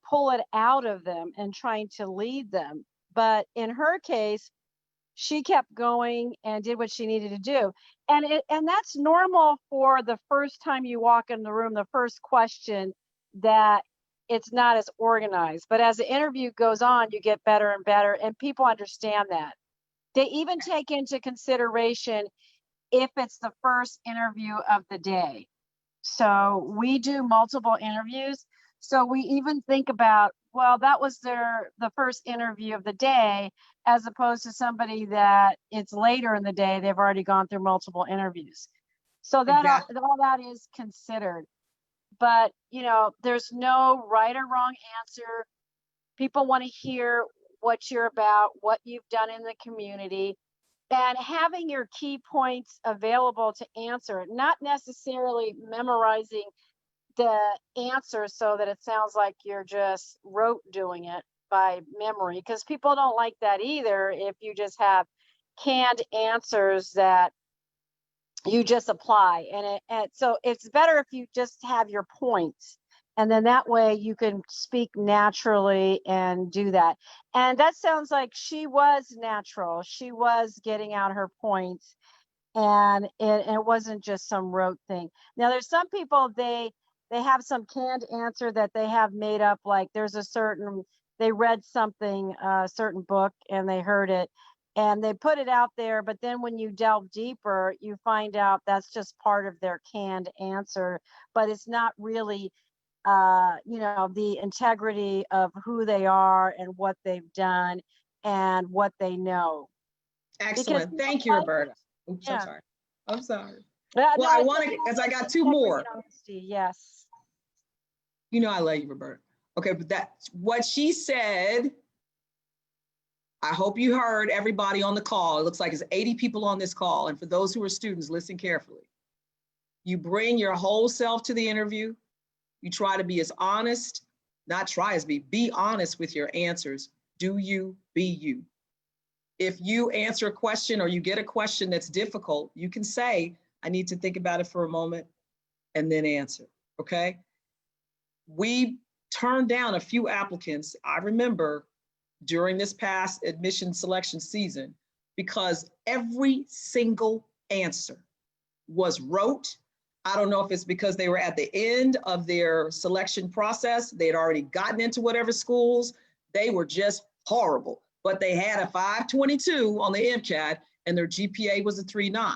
pull it out of them and trying to lead them. But in her case, she kept going and did what she needed to do. And that's normal for the first time you walk in the room, the first question, that it's not as organized. But as the interview goes on, you get better and better, and people understand that. They even take into consideration if it's the first interview of the day. So we do multiple interviews. So we even think about, well, that was the first interview of the day, as opposed to somebody that it's later in the day, they've already gone through multiple interviews. So that all that is considered. But, there's no right or wrong answer. People want to hear what you're about, what you've done in the community, and having your key points available to answer it, not necessarily memorizing the answer so that it sounds like you're just rote doing it by memory, because people don't like that either. If you just have canned answers that you just apply, and so it's better if you just have your points, and then that way you can speak naturally and do that. And that sounds like she was natural. She was getting out her points, and it wasn't just some rote thing. Now, there's some people, they have some canned answer that they have made up, like they read something, a certain book, and they heard it, and they put it out there, but then when you delve deeper, you find out that's just part of their canned answer, but it's not really the integrity of who they are and what they've done and what they know. Excellent. Thank you, Roberta. Oops, Yeah. I'm sorry. Well, No, I want to, as I got 2 more. Yes. I love you, Roberta. Okay, but that's what she said. I hope you heard everybody on the call. It looks like it's 80 people on this call. And for those who are students, listen carefully. You bring your whole self to the interview. You try to be as honest, be honest with your answers. Do you, be you. If you answer a question or you get a question that's difficult, you can say, I need to think about it for a moment and then answer, okay? We turned down a few applicants, I remember, during this past admission selection season, because every single answer was rote. I don't know if it's because they were at the end of their selection process. They had already gotten into whatever schools. They were just horrible, but they had a 522 on the MCAT and their GPA was a 3.9.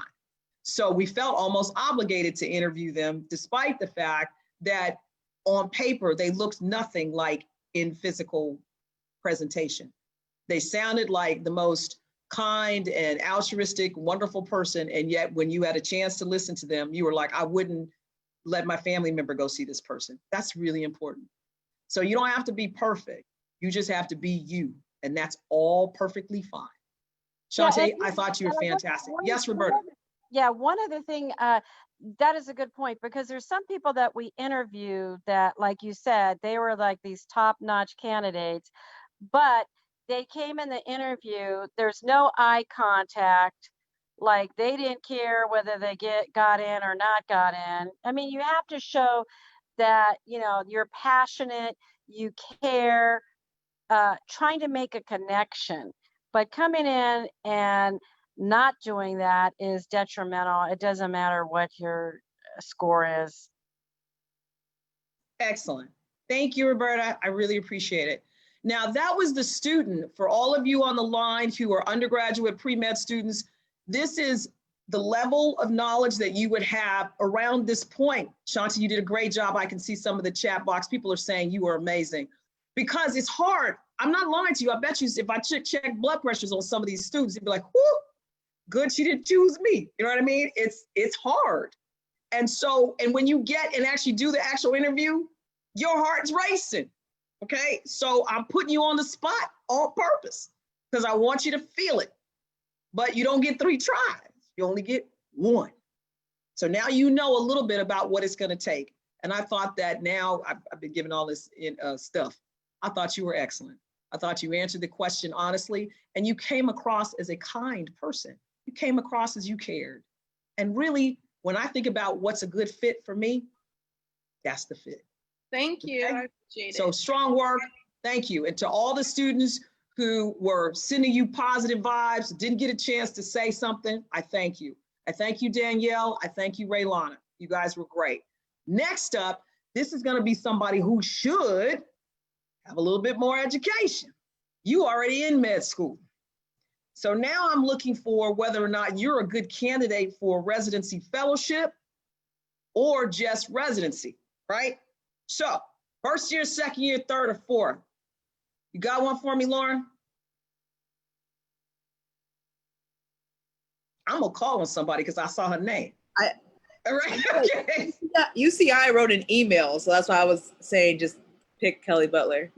So we felt almost obligated to interview them, despite the fact that on paper, they looked nothing like in physical presentation. They sounded like the most kind and altruistic, wonderful person. And yet when you had a chance to listen to them, you were like, I wouldn't let my family member go see this person. That's really important. So you don't have to be perfect. You just have to be you. And that's all perfectly fine. Shantae, I thought you were fantastic. Yes, Roberta. Yeah, one other thing, that is a good point, because there's some people that we interviewed that, like you said, they were like these top-notch candidates, but they came in the interview, there's no eye contact, like they didn't care whether they got in or not got in. I mean, you have to show that, you know, you're passionate, you care, trying to make a connection. But coming in and not doing that is detrimental. It doesn't matter what your score is. Excellent. Thank you, Roberta. I really appreciate it. Now, that was the student. For all of you on the line who are undergraduate pre-med students, this is the level of knowledge that you would have around this point. Shanti, you did a great job. I can see some of the chat box. People are saying you are amazing, because it's hard. I'm not lying to you. I bet you if I check blood pressures on some of these students, you'd be like, whoo, good she didn't choose me. You know what I mean? It's hard. And so, and when you get and actually do the actual interview, your heart's racing. Okay. So I'm putting you on the spot on purpose because I want you to feel it. But you don't get 3 tries. You only get 1. So now you know a little bit about what it's going to take. And I thought that now I've been given all this stuff. I thought you were excellent. I thought you answered the question honestly, and you came across as a kind person. You came across as you cared. And really, when I think about what's a good fit for me, that's the fit. Thank you. Okay? I appreciate it. So strong work. Thank you. And to all the students who were sending you positive vibes, didn't get a chance to say something, I thank you. I thank you, Danielle. I thank you, Raylana. You guys were great. Next up, this is going to be somebody who should have a little bit more education. You already in med school. So now I'm looking for whether or not you're a good candidate for residency fellowship or just residency, right? So first year, second year, third, or fourth. You got one for me, Lauren? I'm gonna call on somebody because I saw her name. All right, okay. UCI wrote an email, so that's why I was saying just pick Kelly Butler.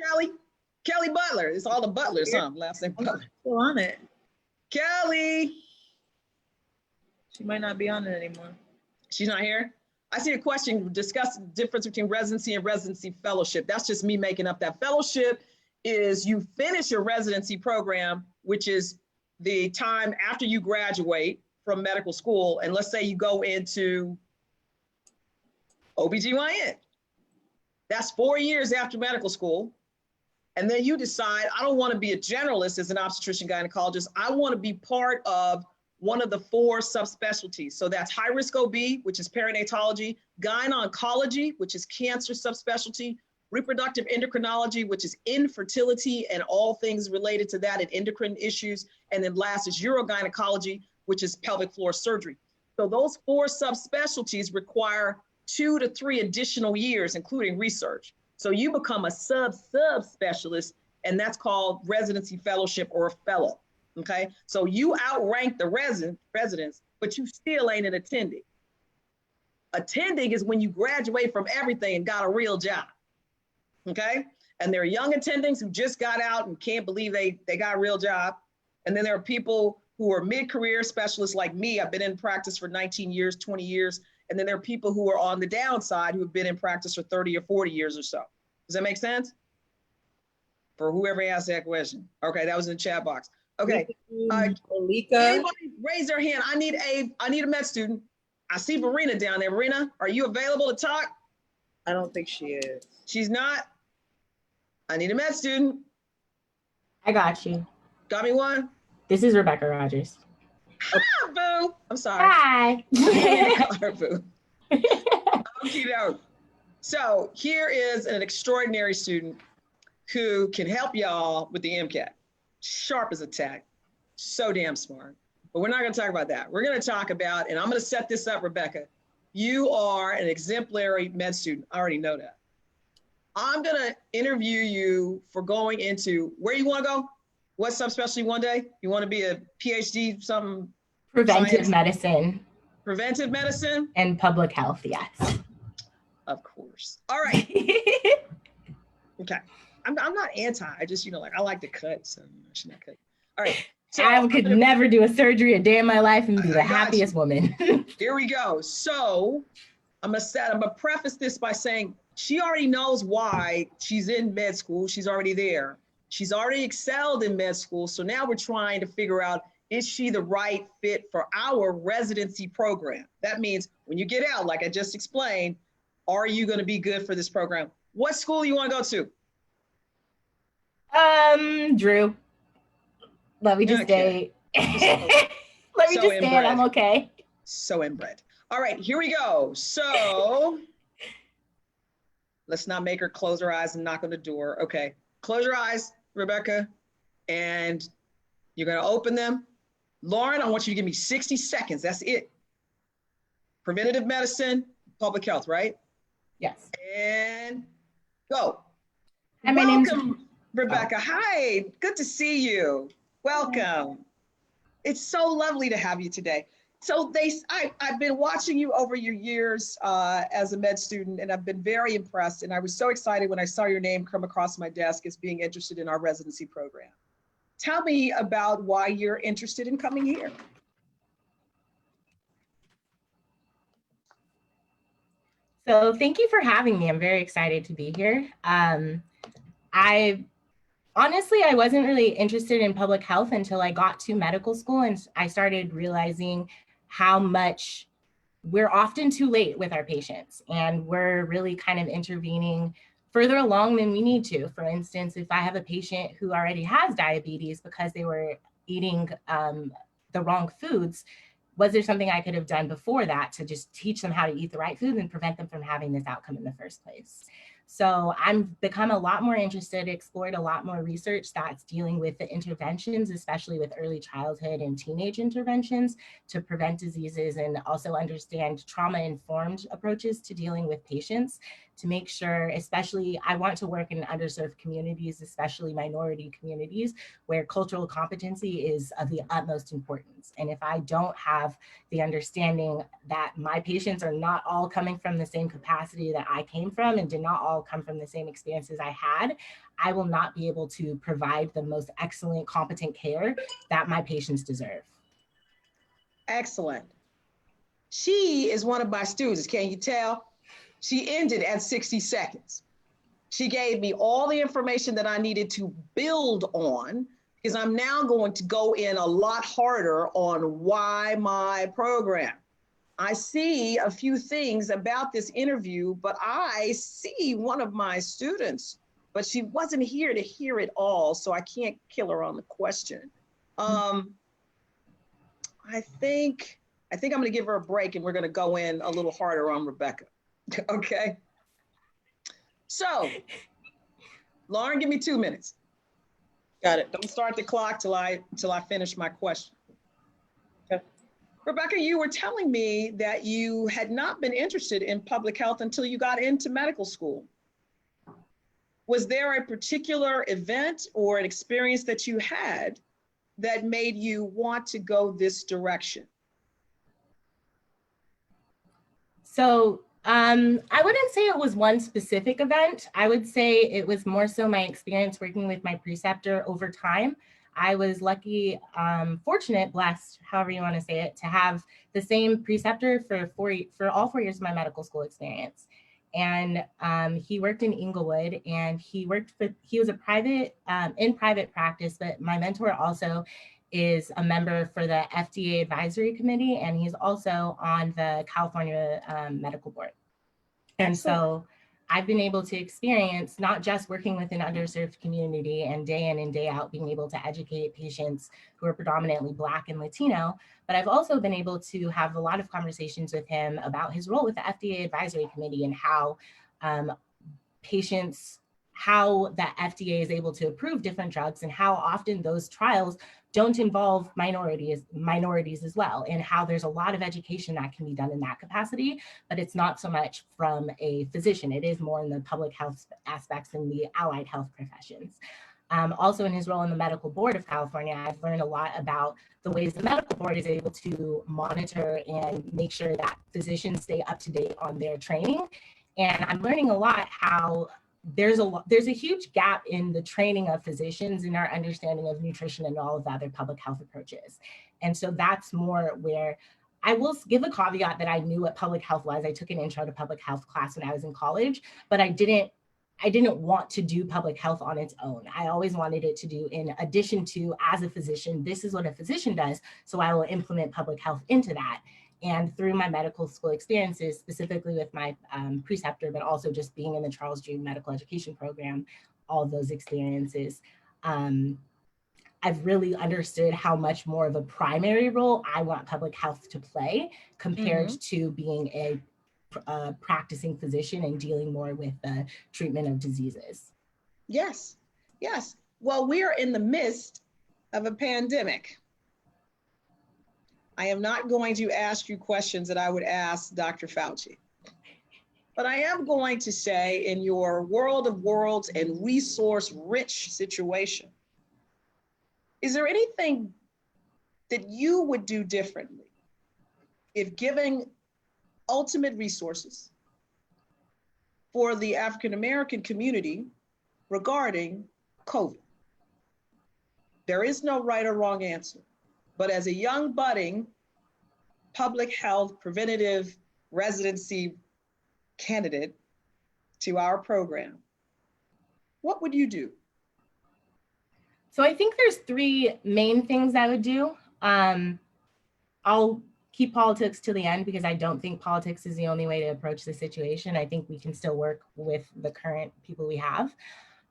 Kelly Butler. It's all the Butlers, huh? Last name Butler. Still on it. Kelly. She might not be on it anymore. She's not here? I see a question, discuss the difference between residency and residency fellowship. That's just me making up that. Fellowship is you finish your residency program, which is the time after you graduate from medical school. And let's say you go into OBGYN. That's 4 years after medical school. And then you decide, I don't want to be a generalist as an obstetrician gynecologist. I want to be part of one of the 4 subspecialties. So that's high risk OB, which is perinatology, gyn-oncology, which is cancer subspecialty, reproductive endocrinology, which is infertility and all things related to that and endocrine issues. And then last is urogynecology, which is pelvic floor surgery. So those 4 subspecialties require 2 to 3 additional years, including research. So you become a sub-specialist, and that's called residency fellowship or a fellow, okay? So you outrank the residents, but you still ain't an attending. Attending is when you graduate from everything and got a real job, okay? And there are young attendings who just got out and can't believe they got a real job. And then there are people who are mid-career specialists like me. I've been in practice for 19 years, 20 years. And then there are people who are on the downside who have been in practice for 30 or 40 years or so. Does that make sense? For whoever asked that question. Okay, that was in the chat box. Okay. Anybody raise their hand. I need a med student. I see Verena down there. Verena, are you available to talk? I don't think she is. She's not. I need a med student. I got you. Got me one? This is Rebecca Rogers. Hi, boo. I'm sorry. Hi. Her boo. Okey-doke. So here is an extraordinary student who can help y'all with the MCAT. Sharp as a tack. So damn smart. But we're not going to talk about that. We're going to talk about, and I'm going to set this up, Rebecca. You are an exemplary med student. I already know that. I'm going to interview you for going into where you want to go. What subspecialty one day? You want to be a PhD, something? Preventive medicine. Preventive medicine? And public health, yes. Of course. All right. Okay. I'm not anti. I just, like I like to cut, so I should not cut. All right. So I could never do a surgery a day in my life and be the happiest woman. Here we go. So I'm gonna preface this by saying she already knows why she's in med school. She's already there. She's already excelled in med school. So now we're trying to figure out, is she the right fit for our residency program? That means when you get out, like I just explained, are you going to be good for this program? What school you want to go to? Drew. Let me just stay. Let me just stay and I'm okay. So inbred. All right, here we go. So let's not make her close her eyes and knock on the door. Okay, close your eyes, Rebecca, and you're gonna open them. Lauren, I want you to give me 60 seconds. That's it. Preventative medicine, public health, right? Yes. And go. And welcome, Rebecca. Hi, good to see you. Welcome. It's so lovely to have you today. So I've been watching you over your years as a med student, and I've been very impressed. And I was so excited when I saw your name come across my desk as being interested in our residency program. Tell me about why you're interested in coming here. So thank you for having me. I'm very excited to be here. Honestly, I wasn't really interested in public health until I got to medical school and I started realizing how much we're often too late with our patients and we're really kind of intervening further along than we need to. For instance, if I have a patient who already has diabetes because they were eating the wrong foods, was there something I could have done before that to just teach them how to eat the right food and prevent them from having this outcome in the first place? So I've become a lot more interested, explored a lot more research that's dealing with the interventions, especially with early childhood and teenage interventions to prevent diseases and also understand trauma-informed approaches to dealing with patients to make sure, especially I want to work in underserved communities, especially minority communities, where cultural competency is of the utmost importance. And if I don't have the understanding that my patients are not all coming from the same capacity that I came from and did not all come from the same experiences I had, I will not be able to provide the most excellent, competent care that my patients deserve. Excellent. She is one of my students, can you tell? She ended at 60 seconds. She gave me all the information that I needed to build on because I'm now going to go in a lot harder on why my program. I see a few things about this interview, but I see one of my students, but she wasn't here to hear it all, so I can't kill her on the question. I think I'm gonna give her a break and we're gonna go in a little harder on Rebecca. Okay. So, Lauren, give me 2 minutes. Got it. Don't start the clock till I finish my question. Okay. Rebecca, you were telling me that you had not been interested in public health until you got into medical school. Was there a particular event or an experience that you had that made you want to go this direction? So I wouldn't say it was one specific event. I would say it was more so my experience working with my preceptor over time. I was lucky, fortunate, blessed, however you want to say it, to have the same preceptor for all 4 years of my medical school experience. And he worked in Inglewood, and he was a private, in private practice, but my mentor also is a member for the FDA advisory committee, and he's also on the California Medical Board. And so I've been able to experience not just working with an underserved community and day in and day out being able to educate patients who are predominantly Black and Latino, but I've also been able to have a lot of conversations with him about his role with the FDA advisory committee and how how the FDA is able to approve different drugs and how often those trials don't involve minorities as well, and how there's a lot of education that can be done in that capacity, but it's not so much from a physician. It is more in the public health aspects and the allied health professions. Also in his role in the Medical Board of California, I've learned a lot about the ways the Medical Board is able to monitor and make sure that physicians stay up to date on their training. And I'm learning a lot how there's a huge gap in the training of physicians in our understanding of nutrition and all of the other public health approaches. And so that's more where I will give a caveat that I knew what public health was. I took an intro to public health class when I was in college, but I didn't want to do public health on its own. I always wanted it to do in addition to, as a physician, this is what a physician does, so I will implement public health into that. And through my medical school experiences, specifically with my preceptor, but also just being in the Charles Drew Medical Education Program, all of those experiences, I've really understood how much more of a primary role I want public health to play compared to being a practicing physician and dealing more with the treatment of diseases. Yes, yes. Well, we are in the midst of a pandemic. I am not going to ask you questions that I would ask Dr. Fauci. But I am going to say, in your world of worlds and resource-rich situation, is there anything that you would do differently if giving ultimate resources for the African-American community regarding COVID? There is no right or wrong answer, but as a young budding public health preventative residency candidate to our program, what would you do? So I think there's three main things I would do. I'll keep politics to the end because I don't think politics is the only way to approach the situation. I think we can still work with the current people we have.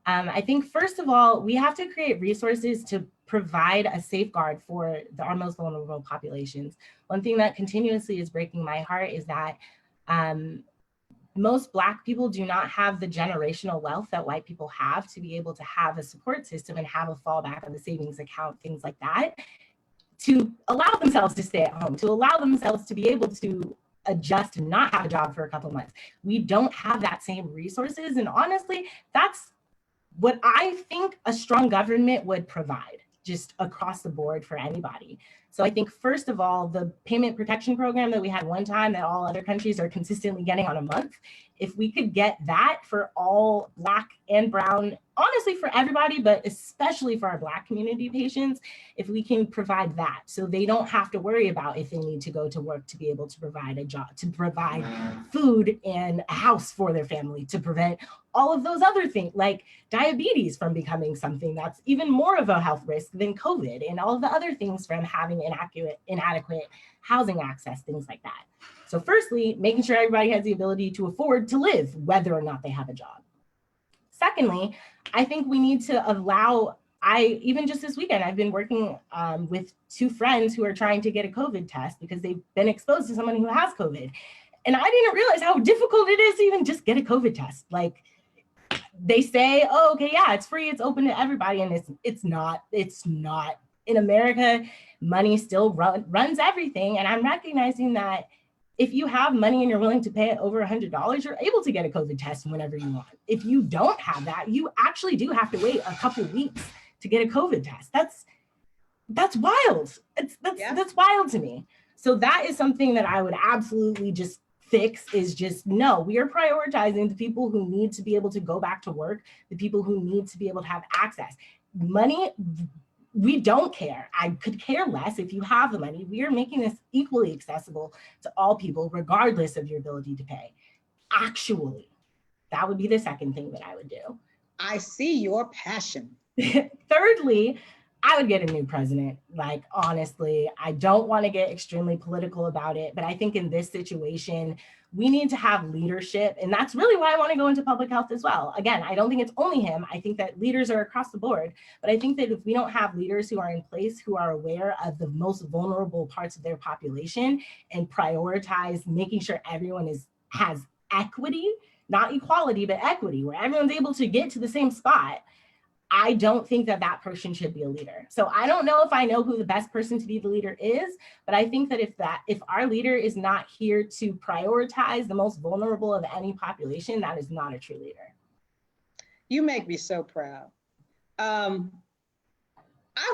I think first of all, we have to create resources to provide a safeguard for our most vulnerable populations. One thing that continuously is breaking my heart is that most Black people do not have the generational wealth that white people have to be able to have a support system and have a fallback of a savings account, things like that, to allow themselves to stay at home, to allow themselves to be able to adjust and not have a job for a couple of months. We don't have that same resources. And honestly, that's what I think a strong government would provide, just across the board for anybody. So I think first of all, the payment protection program that we had one time that all other countries are consistently getting on a month, if we could get that for all Black and brown, honestly for everybody, but especially for our Black community patients, if we can provide that so they don't have to worry about if they need to go to work to be able to provide a job, to provide food and a house for their family, to prevent all of those other things like diabetes from becoming something that's even more of a health risk than COVID, and all of the other things from having inadequate housing access, things like that. So firstly, making sure everybody has the ability to afford to live, whether or not they have a job. Secondly, I think we need to allow, even just this weekend, I've been working with two friends who are trying to get a COVID test because they've been exposed to someone who has COVID. And I didn't realize how difficult it is to even just get a COVID test. Like, they say, oh, okay, yeah, it's free, it's open to everybody, and it's not. In America, money still runs everything, and I'm recognizing that if you have money and you're willing to pay it over $100, you're able to get a COVID test whenever you want. If you don't have that, you actually do have to wait a couple weeks to get a COVID test. That's wild. That's wild to me. So that is something that I would absolutely just fix, is just, no, we are prioritizing the people who need to be able to go back to work, the people who need to be able to have access. Money, we don't care. I could care less if you have the money. We are making this equally accessible to all people, regardless of your ability to pay. Actually, that would be the second thing that I would do. I see your passion. Thirdly, I would get a new president. Like, honestly, I don't want to get extremely political about it, but I think in this situation, we need to have leadership. And that's really why I want to go into public health as well. Again, I don't think it's only him. I think that leaders are across the board. But I think that if we don't have leaders who are in place, who are aware of the most vulnerable parts of their population and prioritize making sure everyone has equity, not equality, but equity, where everyone's able to get to the same spot, I don't think that that person should be a leader. So I don't know if I know who the best person to be the leader is, but I think that if our leader is not here to prioritize the most vulnerable of any population, that is not a true leader. You make me so proud. I'm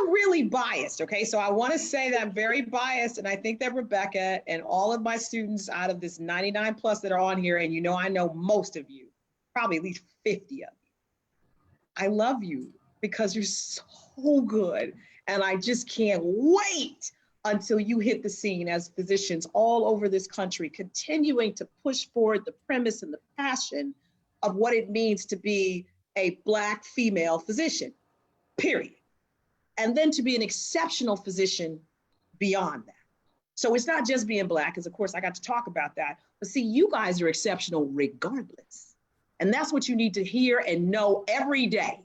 really biased, okay? So I want to say that I'm very biased, and I think that Rebecca and all of my students out of this 99 plus that are on here, and you know I know most of you, probably at least 50 of you. I love you because you're so good. And I just can't wait until you hit the scene as physicians all over this country, continuing to push forward the premise and the passion of what it means to be a Black female physician, period. And then to be an exceptional physician beyond that. So it's not just being Black, because of course I got to talk about that, but see, you guys are exceptional regardless. And that's what you need to hear and know every day.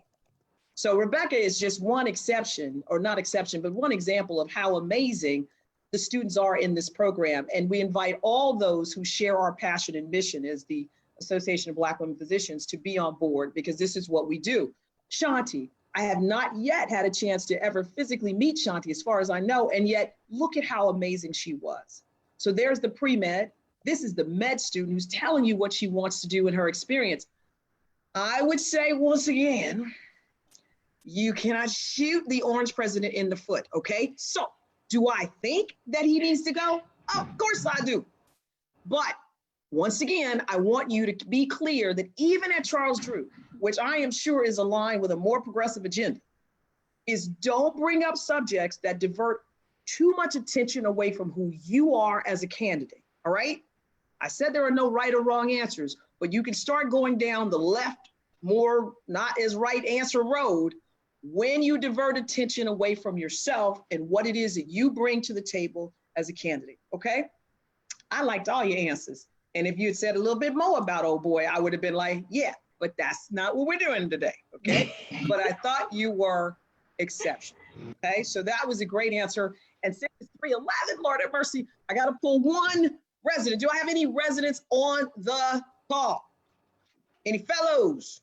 So Rebecca is just one exception, or not exception, but one example of how amazing the students are in this program. And we invite all those who share our passion and mission as the Association of Black Women Physicians to be on board, because this is what we do. Shanti, I have not yet had a chance to ever physically meet Shanti as far as I know, and yet look at how amazing she was. So there's the pre-med. This is the med student who's telling you what she wants to do in her experience. I would say once again, you cannot shoot the orange president in the foot, okay? So do I think that he needs to go? Of course I do. But once again, I want you to be clear that even at Charles Drew, which I am sure is aligned with a more progressive agenda, is don't bring up subjects that divert too much attention away from who you are as a candidate, all right? I said there are no right or wrong answers, but you can start going down the left, more not as right answer road when you divert attention away from yourself and what it is that you bring to the table as a candidate, okay? I liked all your answers. And if you had said a little bit more about old boy, I would have been like, yeah, but that's not what we're doing today, okay? But I thought you were exceptional, okay? So that was a great answer. And since it's 3:11, Lord have mercy, I gotta pull one resident. Do I have any residents on the call? Any fellows?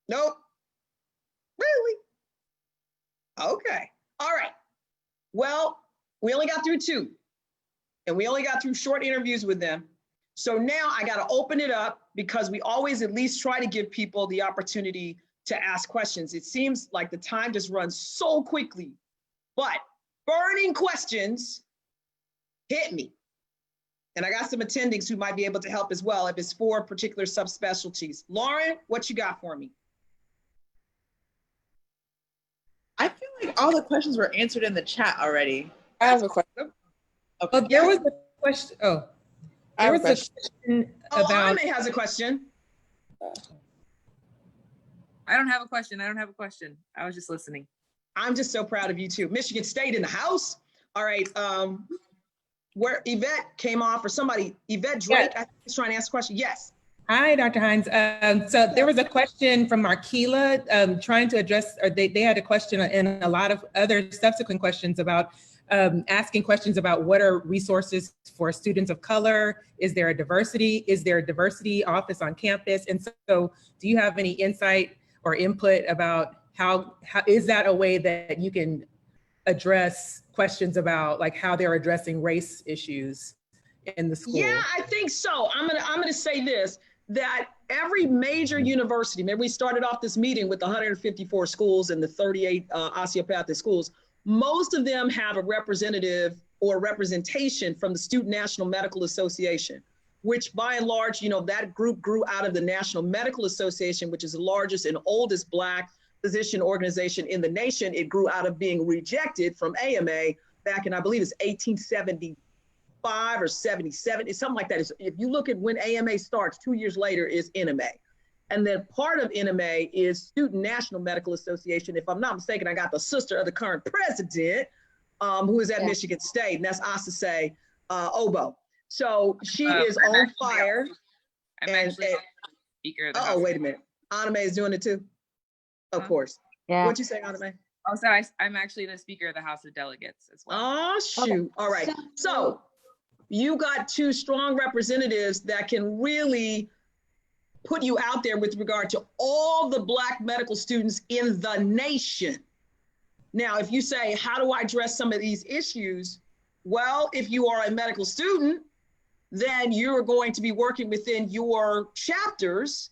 Nope. Really? Okay. All right. Well, we only got through 2, and we only got through short interviews with them. So now I got to open it up, because we always at least try to give people the opportunity to ask questions. It seems like the time just runs so quickly, but burning questions hit me. And I got some attendings who might be able to help as well if it's for particular subspecialties. Lauren, what you got for me? I feel like all the questions were answered in the chat already. I have a question. Okay. Well, there was a question. Oh, there was a question about. Anime has a question. I don't have a question. I was just listening. I'm just so proud of you too. Michigan State in the house. All right. Where Yvette came off, or somebody, Yvette Drake, I think is trying to ask a question. Yes. Hi, Dr. Hines. So there was a question from Marquila trying to address, or they had a question and a lot of other subsequent questions about asking questions about what are resources for students of color? Is there a diversity office on campus? And so do you have any insight or input about how is that a way that you can address questions about like how they're addressing race issues in the school? Yeah, I think so. I'm gonna say this, that every major university, maybe we started off this meeting with 154 schools and the 38 osteopathic schools, most of them have a representative or representation from the Student National Medical Association, which by and large, that group grew out of the National Medical Association, which is the largest and oldest Black physician organization in the nation. It grew out of being rejected from AMA back in, I believe it's 1875 or 77. It's something like that. If you look at when AMA starts, 2 years later is NMA. And then part of NMA is Student National Medical Association. If I'm not mistaken, I got the sister of the current president, who is at Michigan State, and that's Asase Obo. So she is on fire. I'm actually speaker of the House. Oh, wait a minute. Anime is doing it too? Of course. Yeah. What'd you say, Anime? Also, I'm actually the Speaker of the House of Delegates as well. Oh, shoot. All right. So you got 2 strong representatives that can really put you out there with regard to all the Black medical students in the nation. Now, if you say, how do I address some of these issues? Well, if you are a medical student, then you're going to be working within your chapters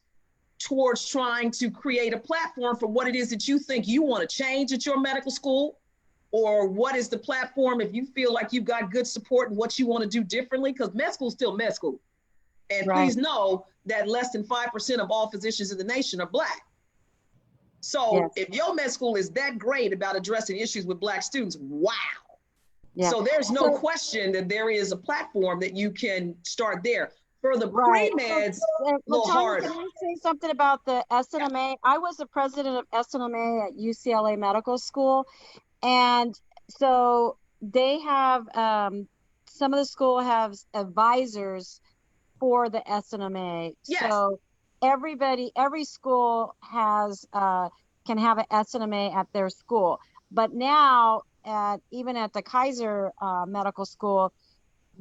towards trying to create a platform for what it is that you think you want to change at your medical school, or what is the platform if you feel like you've got good support and what you want to do differently, because med school is still med school. And Right. please know that less than 5% of all physicians in the nation are Black. So Yes. if your med school is that great about addressing issues with Black students, wow. Yeah. So there's no So- question that there is a platform that you can start there. For the Right. pre-meds, Well, a little Latanya, harder. can I say something about the SNMA? I was the president of SNMA at UCLA Medical School. And so they have, some of the school have advisors for the SNMA. Yes. So every school has, can have an SNMA at their school. But now even at the Kaiser Medical School,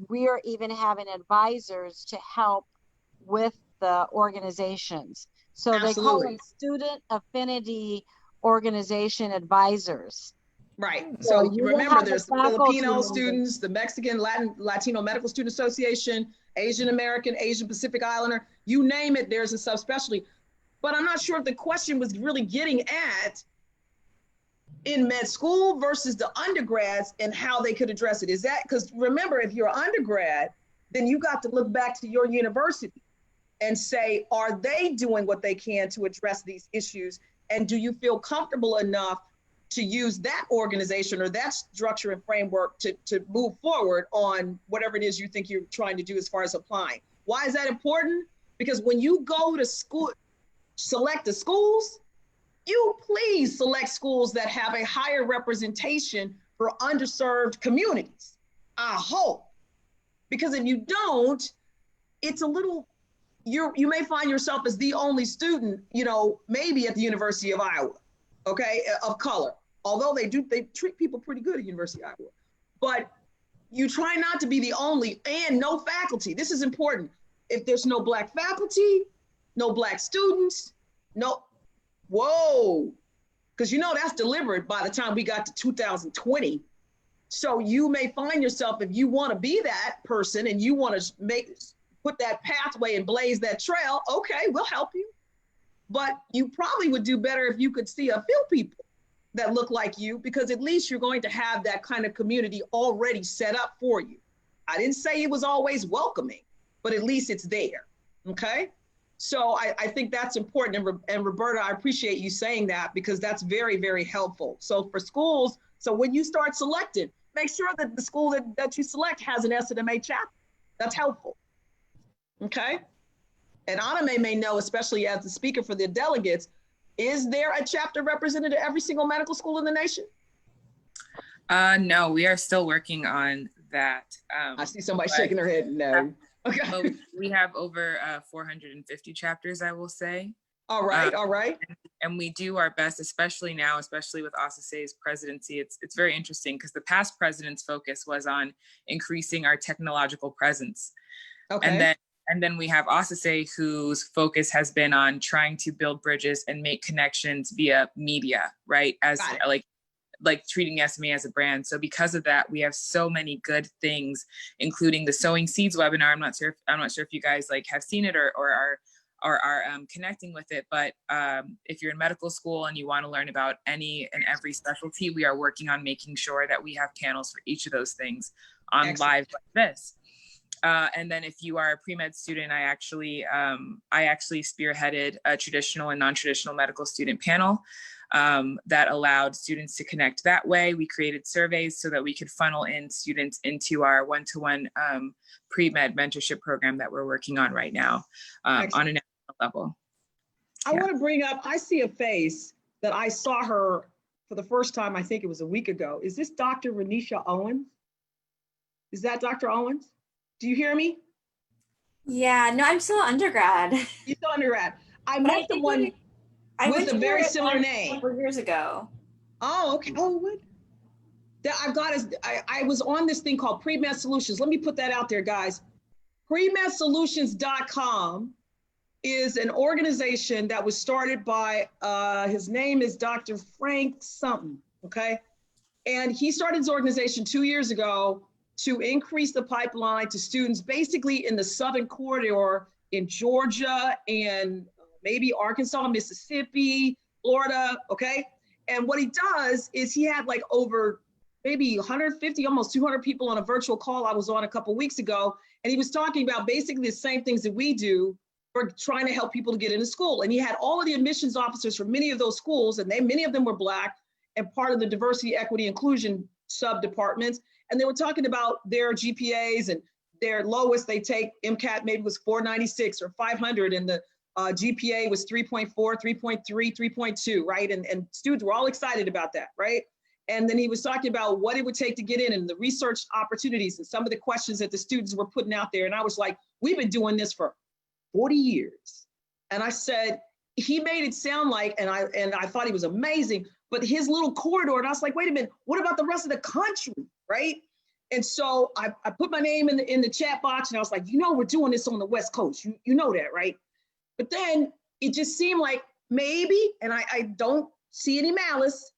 we're even having advisors to help with the organizations. So they call Absolutely. them student affinity organization advisors. Right. So So you will remember, have the there's the faculty Filipino members. students, the Mexican, Latino Medical Student Association, Asian American, Asian Pacific Islander, you name it, there's a subspecialty. But I'm not sure if the question was really getting at in med school versus the undergrads and how they could address it. Is that, because remember, if you're an undergrad, then you got to look back to your university and say, are they doing what they can to address these issues? And do you feel comfortable enough to use that organization or that structure and framework to move forward on whatever it is you think you're trying to do as far as applying? Why is that important? Because when you go to school, select the schools, you please select schools that have a higher representation for underserved communities. I hope. Because if you don't, it's a little, you may find yourself as the only student, maybe at the University of Iowa, okay, of color. Although they treat people pretty good at University of Iowa. But you try not to be the only, and no faculty. This is important. If there's no Black faculty, no Black students, whoa. Because that's deliberate by the time we got to 2020. So you may find yourself, if you want to be that person and you want to put that pathway and blaze that trail, okay, we'll help you. But you probably would do better if you could see a few people that look like you, because at least you're going to have that kind of community already set up for you. I didn't say it was always welcoming, but at least it's there, okay? So I think that's important. And Roberta, I appreciate you saying that, because that's very, very helpful. So for schools, so when you start selecting, make sure that the school that you select has an SNMA chapter. That's helpful, okay? And Anna may know, especially as the speaker for the delegates, is there a chapter represented at every single medical school in the nation? No, we are still working on that. I see somebody shaking their head no. Okay. Well, we have over 450 chapters, I will say. All right, all right. And we do our best, especially now, especially with Asase's presidency. It's very interesting because the past president's focus was on increasing our technological presence. Okay. And then we have Asase, whose focus has been on trying to build bridges and make connections via media, right? As like treating SMA as a brand. So because of that, we have so many good things, including the Sowing Seeds webinar. I'm not sure if you guys have seen it or are connecting with it. But if you're in medical school and you want to learn about any and every specialty, we are working on making sure that we have panels for each of those things on Excellent. live like this. And then if you are a pre-med student, I actually spearheaded a traditional and non-traditional medical student panel that allowed students to connect that way. We created surveys so that we could funnel in students into our one-to-one pre-med mentorship program that we're working on right now on a national level. I want to bring up, I see a face that I saw her for the first time, I think it was a week ago. Is this Dr. Renisha Owens? Is that Dr. Owens? Do you hear me? Yeah, no, I'm still undergrad. You're still undergrad. I met the one with a very similar name. A couple years ago. Oh, okay. Oh, what? I was on this thing called Pre-Med Solutions. Let me put that out there, guys. PreMedSolutions.com is an organization that was started by, his name is Dr. Frank something, okay? And he started his organization 2 years ago to increase the pipeline to students basically in the Southern Corridor in Georgia and maybe Arkansas, Mississippi, Florida, okay? And what he does is he had over maybe 150, almost 200 people on a virtual call I was on a couple weeks ago. And he was talking about basically the same things that we do for trying to help people to get into school. And he had all of the admissions officers from many of those schools, and many of them were Black and part of the diversity, equity, inclusion sub-departments. And they were talking about their GPAs, and their lowest they take, MCAT maybe was 496 or 500, and the GPA was 3.4, 3.3, 3.2, right? And students were all excited about that, right? And then he was talking about what it would take to get in and the research opportunities and some of the questions that the students were putting out there. And I was like, we've been doing this for 40 years. And I said, he made it sound like, and I thought he was amazing, but his little corridor, and I was like, wait a minute, what about the rest of the country, right? And so I put my name in the chat box, and I was like, we're doing this on the West Coast. You know that, right? But then it just seemed like maybe, and I don't see any malice,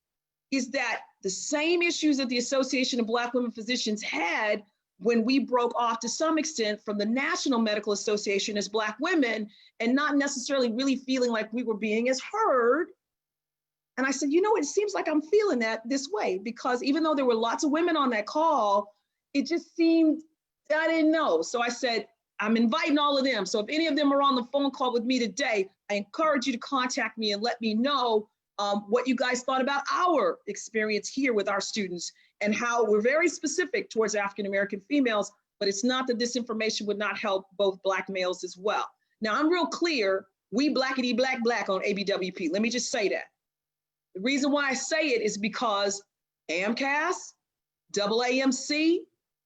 is that the same issues that the Association of Black Women Physicians had when we broke off to some extent from the National Medical Association as Black women, and not necessarily really feeling like we were being as heard. And I said, it seems like I'm feeling that this way, because even though there were lots of women on that call, it just seemed, I didn't know. So I said, I'm inviting all of them. So if any of them are on the phone call with me today, I encourage you to contact me and let me know what you guys thought about our experience here with our students, and how we're very specific towards African-American females, but it's not that this information would not help both Black males as well. Now, I'm real clear, we blackity black on ABWP. Let me just say that. The reason why I say it is because AMCAS, AAMC,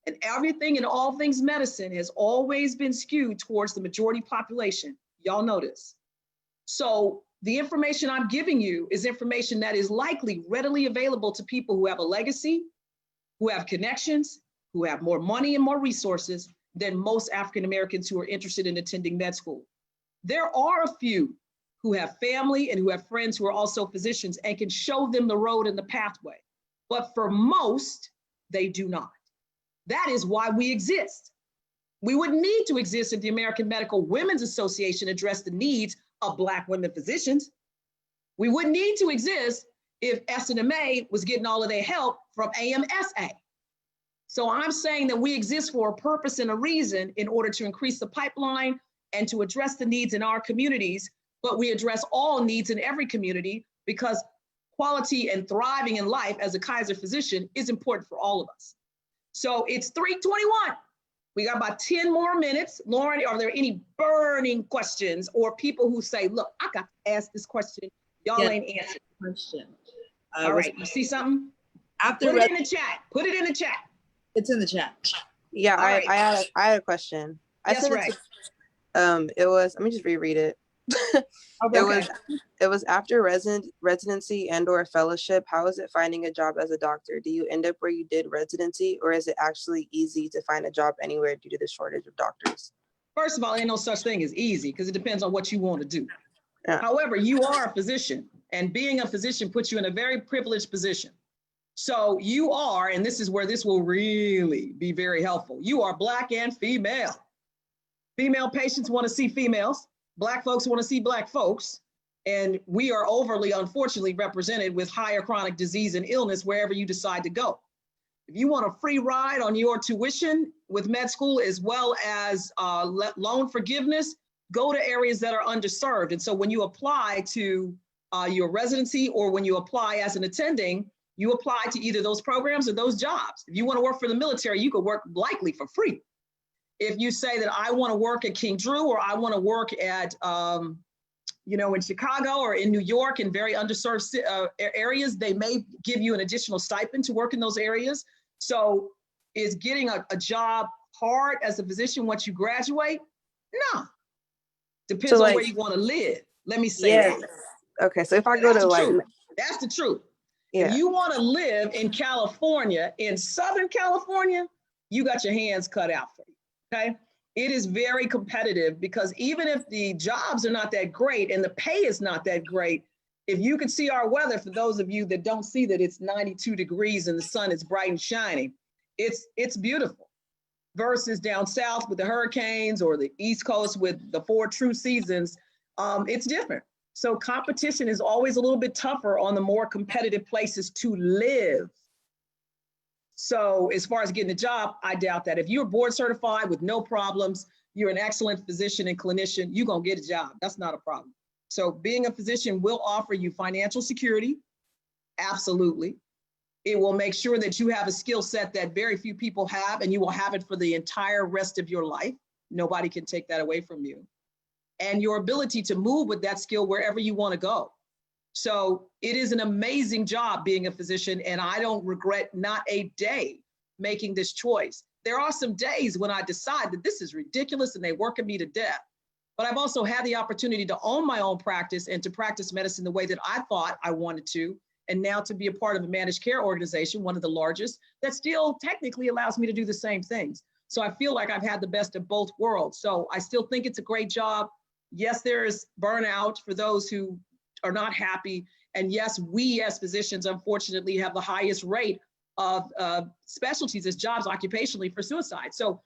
and everything and all things medicine has always been skewed towards the majority population. Y'all know this. So the information I'm giving you is information that is likely readily available to people who have a legacy, who have connections, who have more money and more resources than most African Americans who are interested in attending med school. There are a few who have family and who have friends who are also physicians and can show them the road and the pathway. But for most, they do not. That is why we exist. We would need to exist if the American Medical Women's Association addressed the needs of Black women physicians. We wouldn't need to exist if SNMA was getting all of their help from AMSA. So I'm saying that we exist for a purpose and a reason in order to increase the pipeline and to address the needs in our communities, but we address all needs in every community, because quality and thriving in life as a Kaiser physician is important for all of us. So it's 3:21. We got about 10 more minutes. Lauren, are there any burning questions or people who say, look, I got to ask this question. Y'all ain't answered the question. All right, you see something? Put it in the chat. Put it in the chat. It's in the chat. Yeah, I had a question. Yes, right. It was, let me just reread it. Okay. It was after residency and or fellowship. How is it finding a job as a doctor? Do you end up where you did residency, or is it actually easy to find a job anywhere due to the shortage of doctors? First of all, ain't no such thing as easy, because it depends on what you want to do. Yeah. However, you are a physician, and being a physician puts you in a very privileged position. So you are, and this is where this will really be very helpful, you are Black and female. Female patients want to see females. Black folks want to see Black folks. And we are overly, unfortunately, represented with higher chronic disease and illness wherever you decide to go. If you want a free ride on your tuition with med school, as well as loan forgiveness, go to areas that are underserved. And so when you apply to your residency, or when you apply as an attending, you apply to either those programs or those jobs. If you want to work for the military, you could work likely for free. If you say that I want to work at King Drew, or I want to work at, in Chicago or in New York in very underserved areas, they may give you an additional stipend to work in those areas. So is getting a job hard as a physician once you graduate? No. Depends on where you want to live. Let me say that. Okay, so if I go to That's the truth. Yeah. If you want to live in California, in Southern California, you got your hands cut out for you. Okay, it is very competitive, because even if the jobs are not that great and the pay is not that great, if you can see our weather, for those of you that don't see that it's 92 degrees and the sun is bright and shining, it's beautiful. Versus down south with the hurricanes, or the East Coast with the 4 true seasons, it's different. So competition is always a little bit tougher on the more competitive places to live. So as far as getting a job, I doubt that. If you're board certified with no problems, you're an excellent physician and clinician, you're gonna get a job. That's not a problem. So being a physician will offer you financial security, absolutely. It will make sure that you have a skill set that very few people have, and you will have it for the entire rest of your life. Nobody can take that away from you. And your ability to move with that skill wherever you want to go. So it is an amazing job being a physician, and I don't regret not a day making this choice. There are some days when I decide that this is ridiculous and they working me to death. But I've also had the opportunity to own my own practice and to practice medicine the way that I thought I wanted to. And now to be a part of a managed care organization, one of the largest, that still technically allows me to do the same things. So I feel like I've had the best of both worlds. So I still think it's a great job. Yes, there is burnout for those who are not happy. And yes, we as physicians, unfortunately, have the highest rate of specialties as jobs occupationally for suicide. So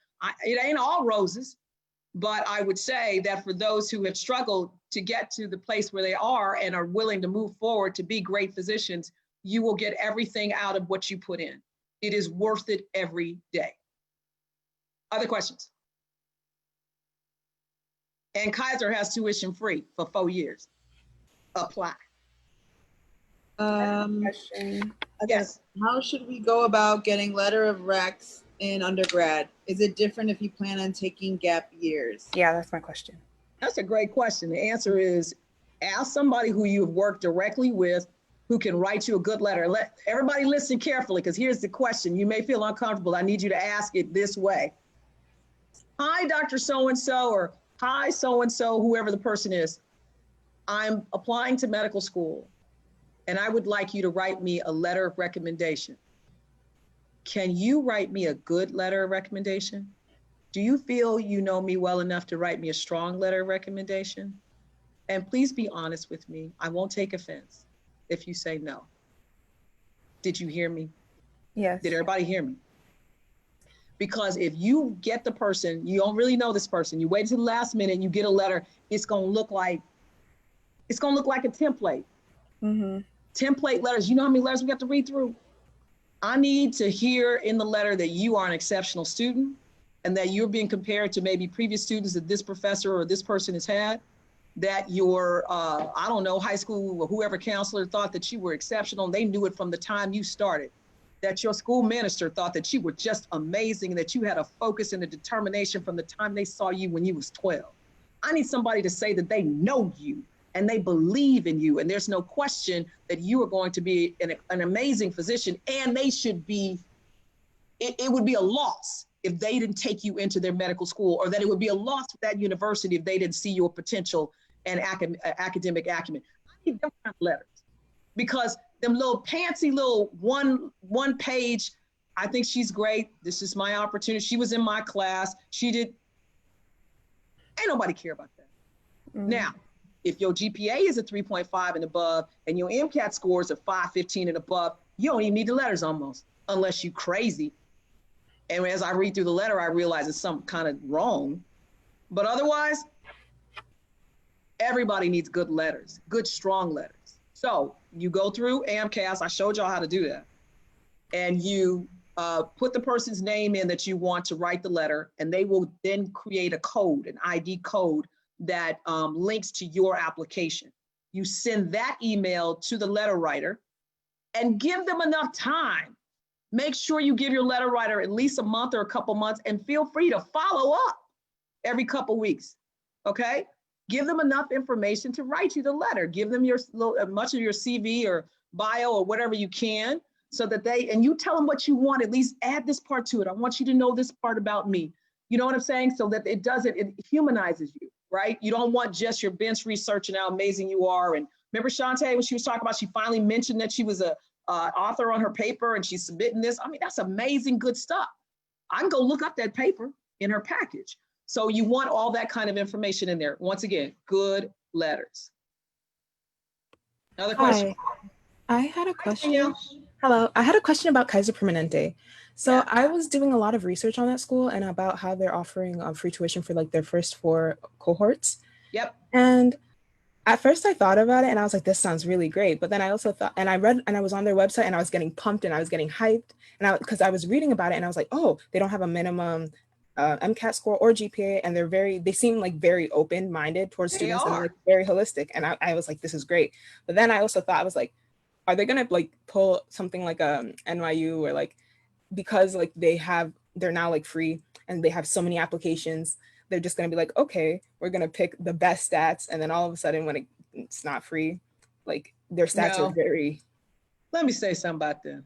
it ain't all roses. But I would say that for those who have struggled to get to the place where they are and are willing to move forward to be great physicians, you will get everything out of what you put in. It is worth it every day. Other questions? And Kaiser has tuition free for 4 years. Apply. Question. Yes. How should we go about getting letter of recs in undergrad? Is it different if you plan on taking gap years? Yeah, that's my question. That's a great question. The answer is ask somebody who you've worked directly with who can write you a good letter. Let everybody listen carefully, because here's the question. You may feel uncomfortable. I need you to ask it this way. Hi, Dr. So-and-so, or hi, so-and-so, whoever the person is. I'm applying to medical school, and I would like you to write me a letter of recommendation. Can you write me a good letter of recommendation? Do you feel you know me well enough to write me a strong letter of recommendation? And please be honest with me. I won't take offense if you say no. Did you hear me? Yes. Did everybody hear me? Because if you get the person, you don't really know this person, you wait till the last minute and you get a letter, it's gonna look like a template. Mm-hmm. Template letters, you know how many letters we got to read through? I need to hear in the letter that you are an exceptional student and that you're being compared to maybe previous students that this professor or this person has had, that your, I don't know, high school or whoever counselor thought that you were exceptional and they knew it from the time you started, that your school minister thought that you were just amazing, that you had a focus and a determination from the time they saw you when you was 12. I need somebody to say that they know you and they believe in you, and there's no question that you are going to be an amazing physician, and they should be, it would be a loss if they didn't take you into their medical school, or that it would be a loss for that university if they didn't see your potential and academic acumen. I need them kind of letters, because them little pantsy little one page, I think she's great, this is my opportunity, she was in my class, she did, ain't nobody care about that. Now, if your GPA is a 3.5 and above and your MCAT scores are 515 and above, you don't even need the letters almost, unless you crazy. And as I read through the letter, I realize it's some kind of wrong. But otherwise, everybody needs good letters, good, strong letters. So you go through AMCAS, I showed y'all how to do that. And you put the person's name in that you want to write the letter, and they will then create a code, an ID code that links to your application. You send that email to the letter writer and give them enough time. Make sure you give your letter writer at least a month or a couple months, and feel free to follow up every couple weeks, okay? Give them enough information to write you the letter. Give them much of your CV or bio or whatever you can, so that and you tell them what you want, at least add this part to it. I want you to know this part about me. You know what I'm saying? So that it humanizes you, right? You don't want just your bench research and how amazing you are. And remember Shantae, when she was talking about, she finally mentioned that she was a author on her paper and she's submitting this. I mean, that's amazing, good stuff. I can go look up that paper in her package. So you want all that kind of information in there. Once again, good letters. Another question? Hi. I had a question. Hello, I had a question about Kaiser Permanente. So yeah. I was doing a lot of research on that school and about how they're offering free tuition for like their first 4 cohorts. Yep. And At first I thought about it and I was like, this sounds really great. But then I also thought, and I read, and I was on their website and I was getting pumped and I was getting hyped. And because I was reading about it and I was like, oh, they don't have a minimum MCAT score or GPA. And they seem like very open-minded towards students and like very holistic. And I was like, this is great. But then I also thought, I was like, are they gonna like pull something like NYU or like, because like they're now like free and they have so many applications, they're just going to be like, okay, we're going to pick the best stats. And then all of a sudden when it's not free, like their stats are very. Let me say something about them.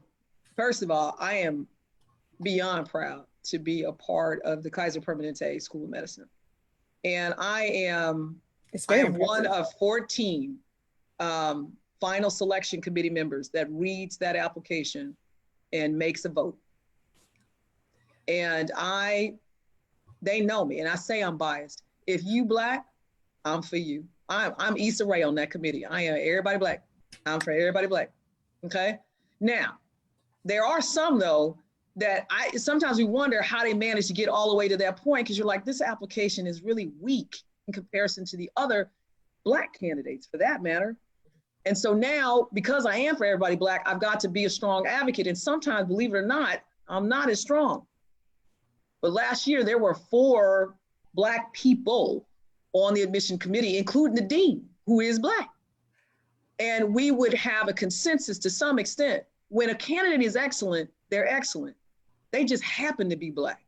First of all, I am beyond proud to be a part of the Kaiser Permanente School of Medicine. And I am one of 14 final selection committee members that reads that application and makes a vote. And they know me, and I say I'm biased. If you Black, I'm for you. I'm Issa Rae on that committee. I am everybody Black. I'm for everybody Black. Okay. Now, there are some though that sometimes we wonder how they managed to get all the way to that point, because you're like, this application is really weak in comparison to the other Black candidates, for that matter. And so now, because I am for everybody Black, I've got to be a strong advocate. And sometimes, believe it or not, I'm not as strong. But last year, there were 4 Black people on the admission committee, including the dean, who is Black. And we would have a consensus to some extent. When a candidate is excellent, they're excellent. They just happen to be Black.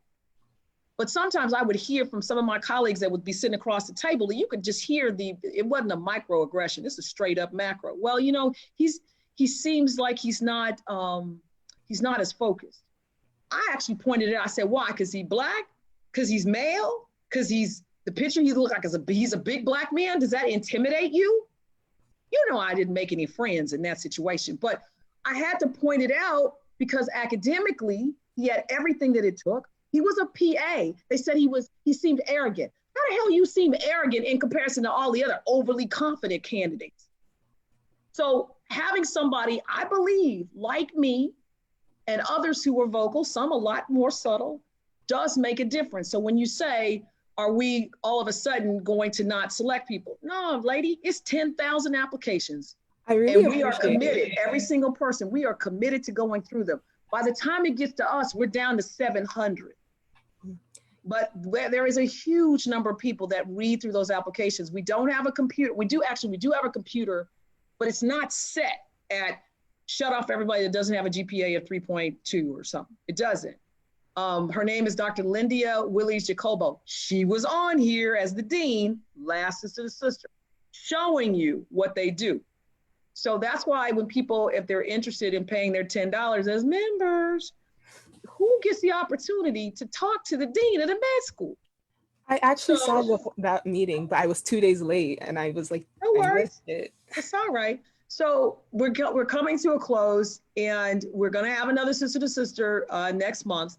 But sometimes I would hear from some of my colleagues that would be sitting across the table, and you could just hear it wasn't a microaggression. This is straight up macro. Well, you know, he seems like he's not as focused. I actually pointed it out. I said, why? Because he's Black? Because he's male? Because the picture he looks like he's a big Black man? Does that intimidate you? You know, I didn't make any friends in that situation, but I had to point it out because academically, he had everything that it took. He was a PA. They said he seemed arrogant. How the hell you seem arrogant in comparison to all the other overly confident candidates? So having somebody, I believe, like me, and others who were vocal, some a lot more subtle, does make a difference. So when you say, are we all of a sudden going to not select people? No, lady, it's 10,000 applications. And we are committed, every single person, we are committed to going through them. By the time it gets to us, we're down to 700. But there is a huge number of people that read through those applications. We don't have a computer. We do have a computer, but it's not set at shut off everybody that doesn't have a GPA of 3.2 or something. It doesn't. Her name is Dr. Lindia Willies-Jacobo. She was on here as the dean, last sister to sister, showing you what they do. So that's why when people, if they're interested in paying their $10 as members, who gets the opportunity to talk to the dean of the med school? I actually saw that meeting, but I was 2 days late and I was like, no worries. I missed it. It's all right. So we're coming to a close, and we're going to have another sister to sister next month.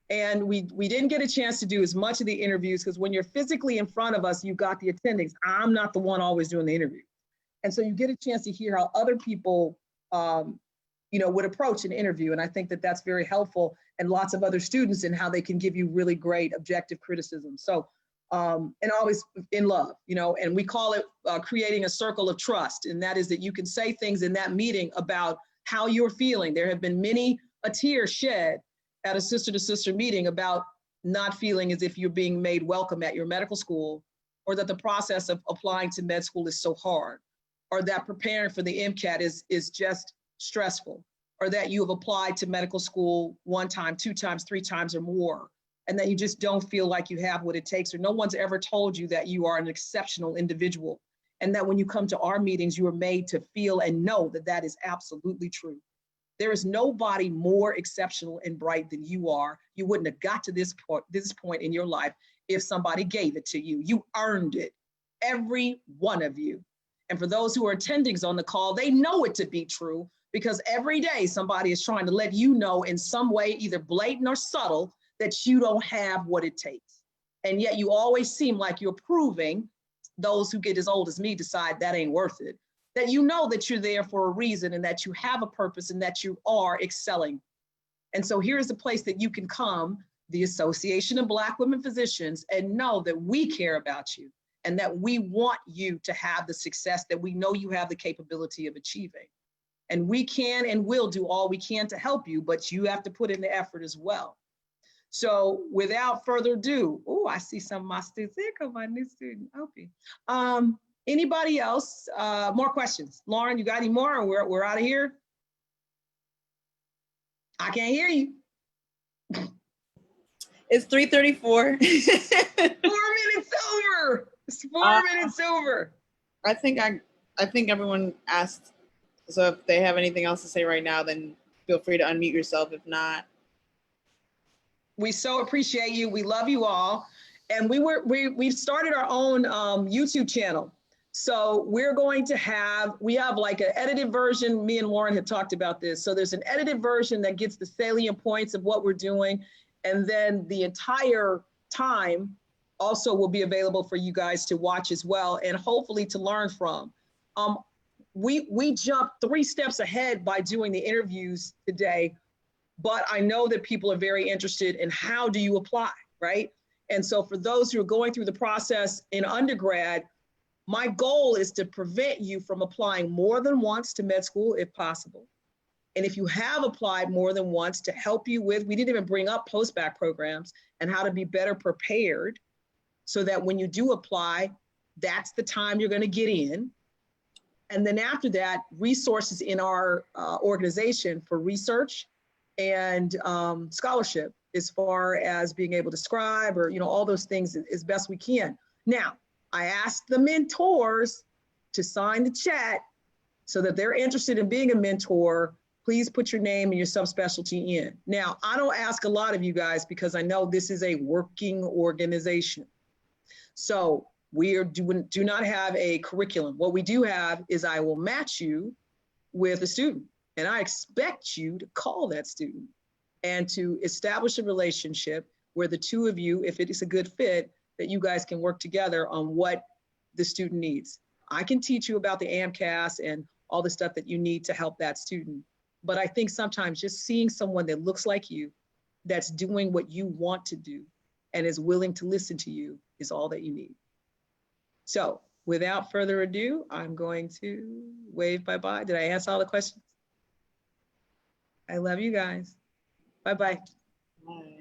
And we didn't get a chance to do as much of the interviews because when you're physically in front of us, you've got the attendings. I'm not the one always doing the interview. And so you get a chance to hear how other people, would approach an interview. And I think that that's very helpful, and lots of other students, and how they can give you really great objective criticism. So, and always in love, and we call it creating a circle of trust. And that is that you can say things in that meeting about how you're feeling. There have been many a tear shed at a sister to sister meeting about not feeling as if you're being made welcome at your medical school, or that the process of applying to med school is so hard, or that preparing for the MCAT is just stressful, or that you have applied to medical school 1 time, 2 times, 3 times or more, and that you just don't feel like you have what it takes, or no one's ever told you that you are an exceptional individual, and that when you come to our meetings, you are made to feel and know that that is absolutely true. There is nobody more exceptional and bright than you are. You wouldn't have got to this point in your life if somebody gave it to you. You earned it, every one of you. And for those who are attendings on the call, they know it to be true, because every day somebody is trying to let you know in some way, either blatant or subtle, that you don't have what it takes. And yet you always seem like you're proving, those who get as old as me decide that ain't worth it, that you know that you're there for a reason, and that you have a purpose, and that you are excelling. And so here's the place that you can come, the Association of Black Women Physicians, and know that we care about you, and that we want you to have the success that we know you have the capability of achieving. And we can and will do all we can to help you, but you have to put in the effort as well. So without further ado, oh, I see some of my students. Here come my new student, Opie. Anybody else? More questions? Lauren, you got any more, or we're out of here? I can't hear you. It's 3:34. 4 minutes over. It's 4 minutes over. I think everyone asked. So if they have anything else to say right now, then feel free to unmute yourself. If not, we so appreciate you. We love you all, and we've started our own YouTube channel. So we have like an edited version. Me and Lauren had talked about this. So there's an edited version that gets the salient points of what we're doing. And then the entire time also will be available for you guys to watch as well, and hopefully to learn from. We jumped 3 steps ahead by doing the interviews today, but I know that people are very interested in how do you apply, right? And so for those who are going through the process in undergrad, my goal is to prevent you from applying more than once to med school if possible. And if you have applied more than once, to help you with, we didn't even bring up post-bac programs and how to be better prepared so that when you do apply, that's the time you're going to get in. And then after that, resources in our organization for research and scholarship, as far as being able to scribe or, all those things as best we can. Now, I asked the mentors to sign the chat so that they're interested in being a mentor. Please put your name and your subspecialty in. Now, I don't ask a lot of you guys because I know this is a working organization. So we do not have a curriculum. What we do have is I will match you with a student, and I expect you to call that student and to establish a relationship where the two of you, if it is a good fit, that you guys can work together on what the student needs. I can teach you about the AMCAS and all the stuff that you need to help that student. But I think sometimes just seeing someone that looks like you, that's doing what you want to do and is willing to listen to you is all that you need. So without further ado, I'm going to wave bye-bye. Did I answer all the questions? I love you guys. Bye-bye. bye.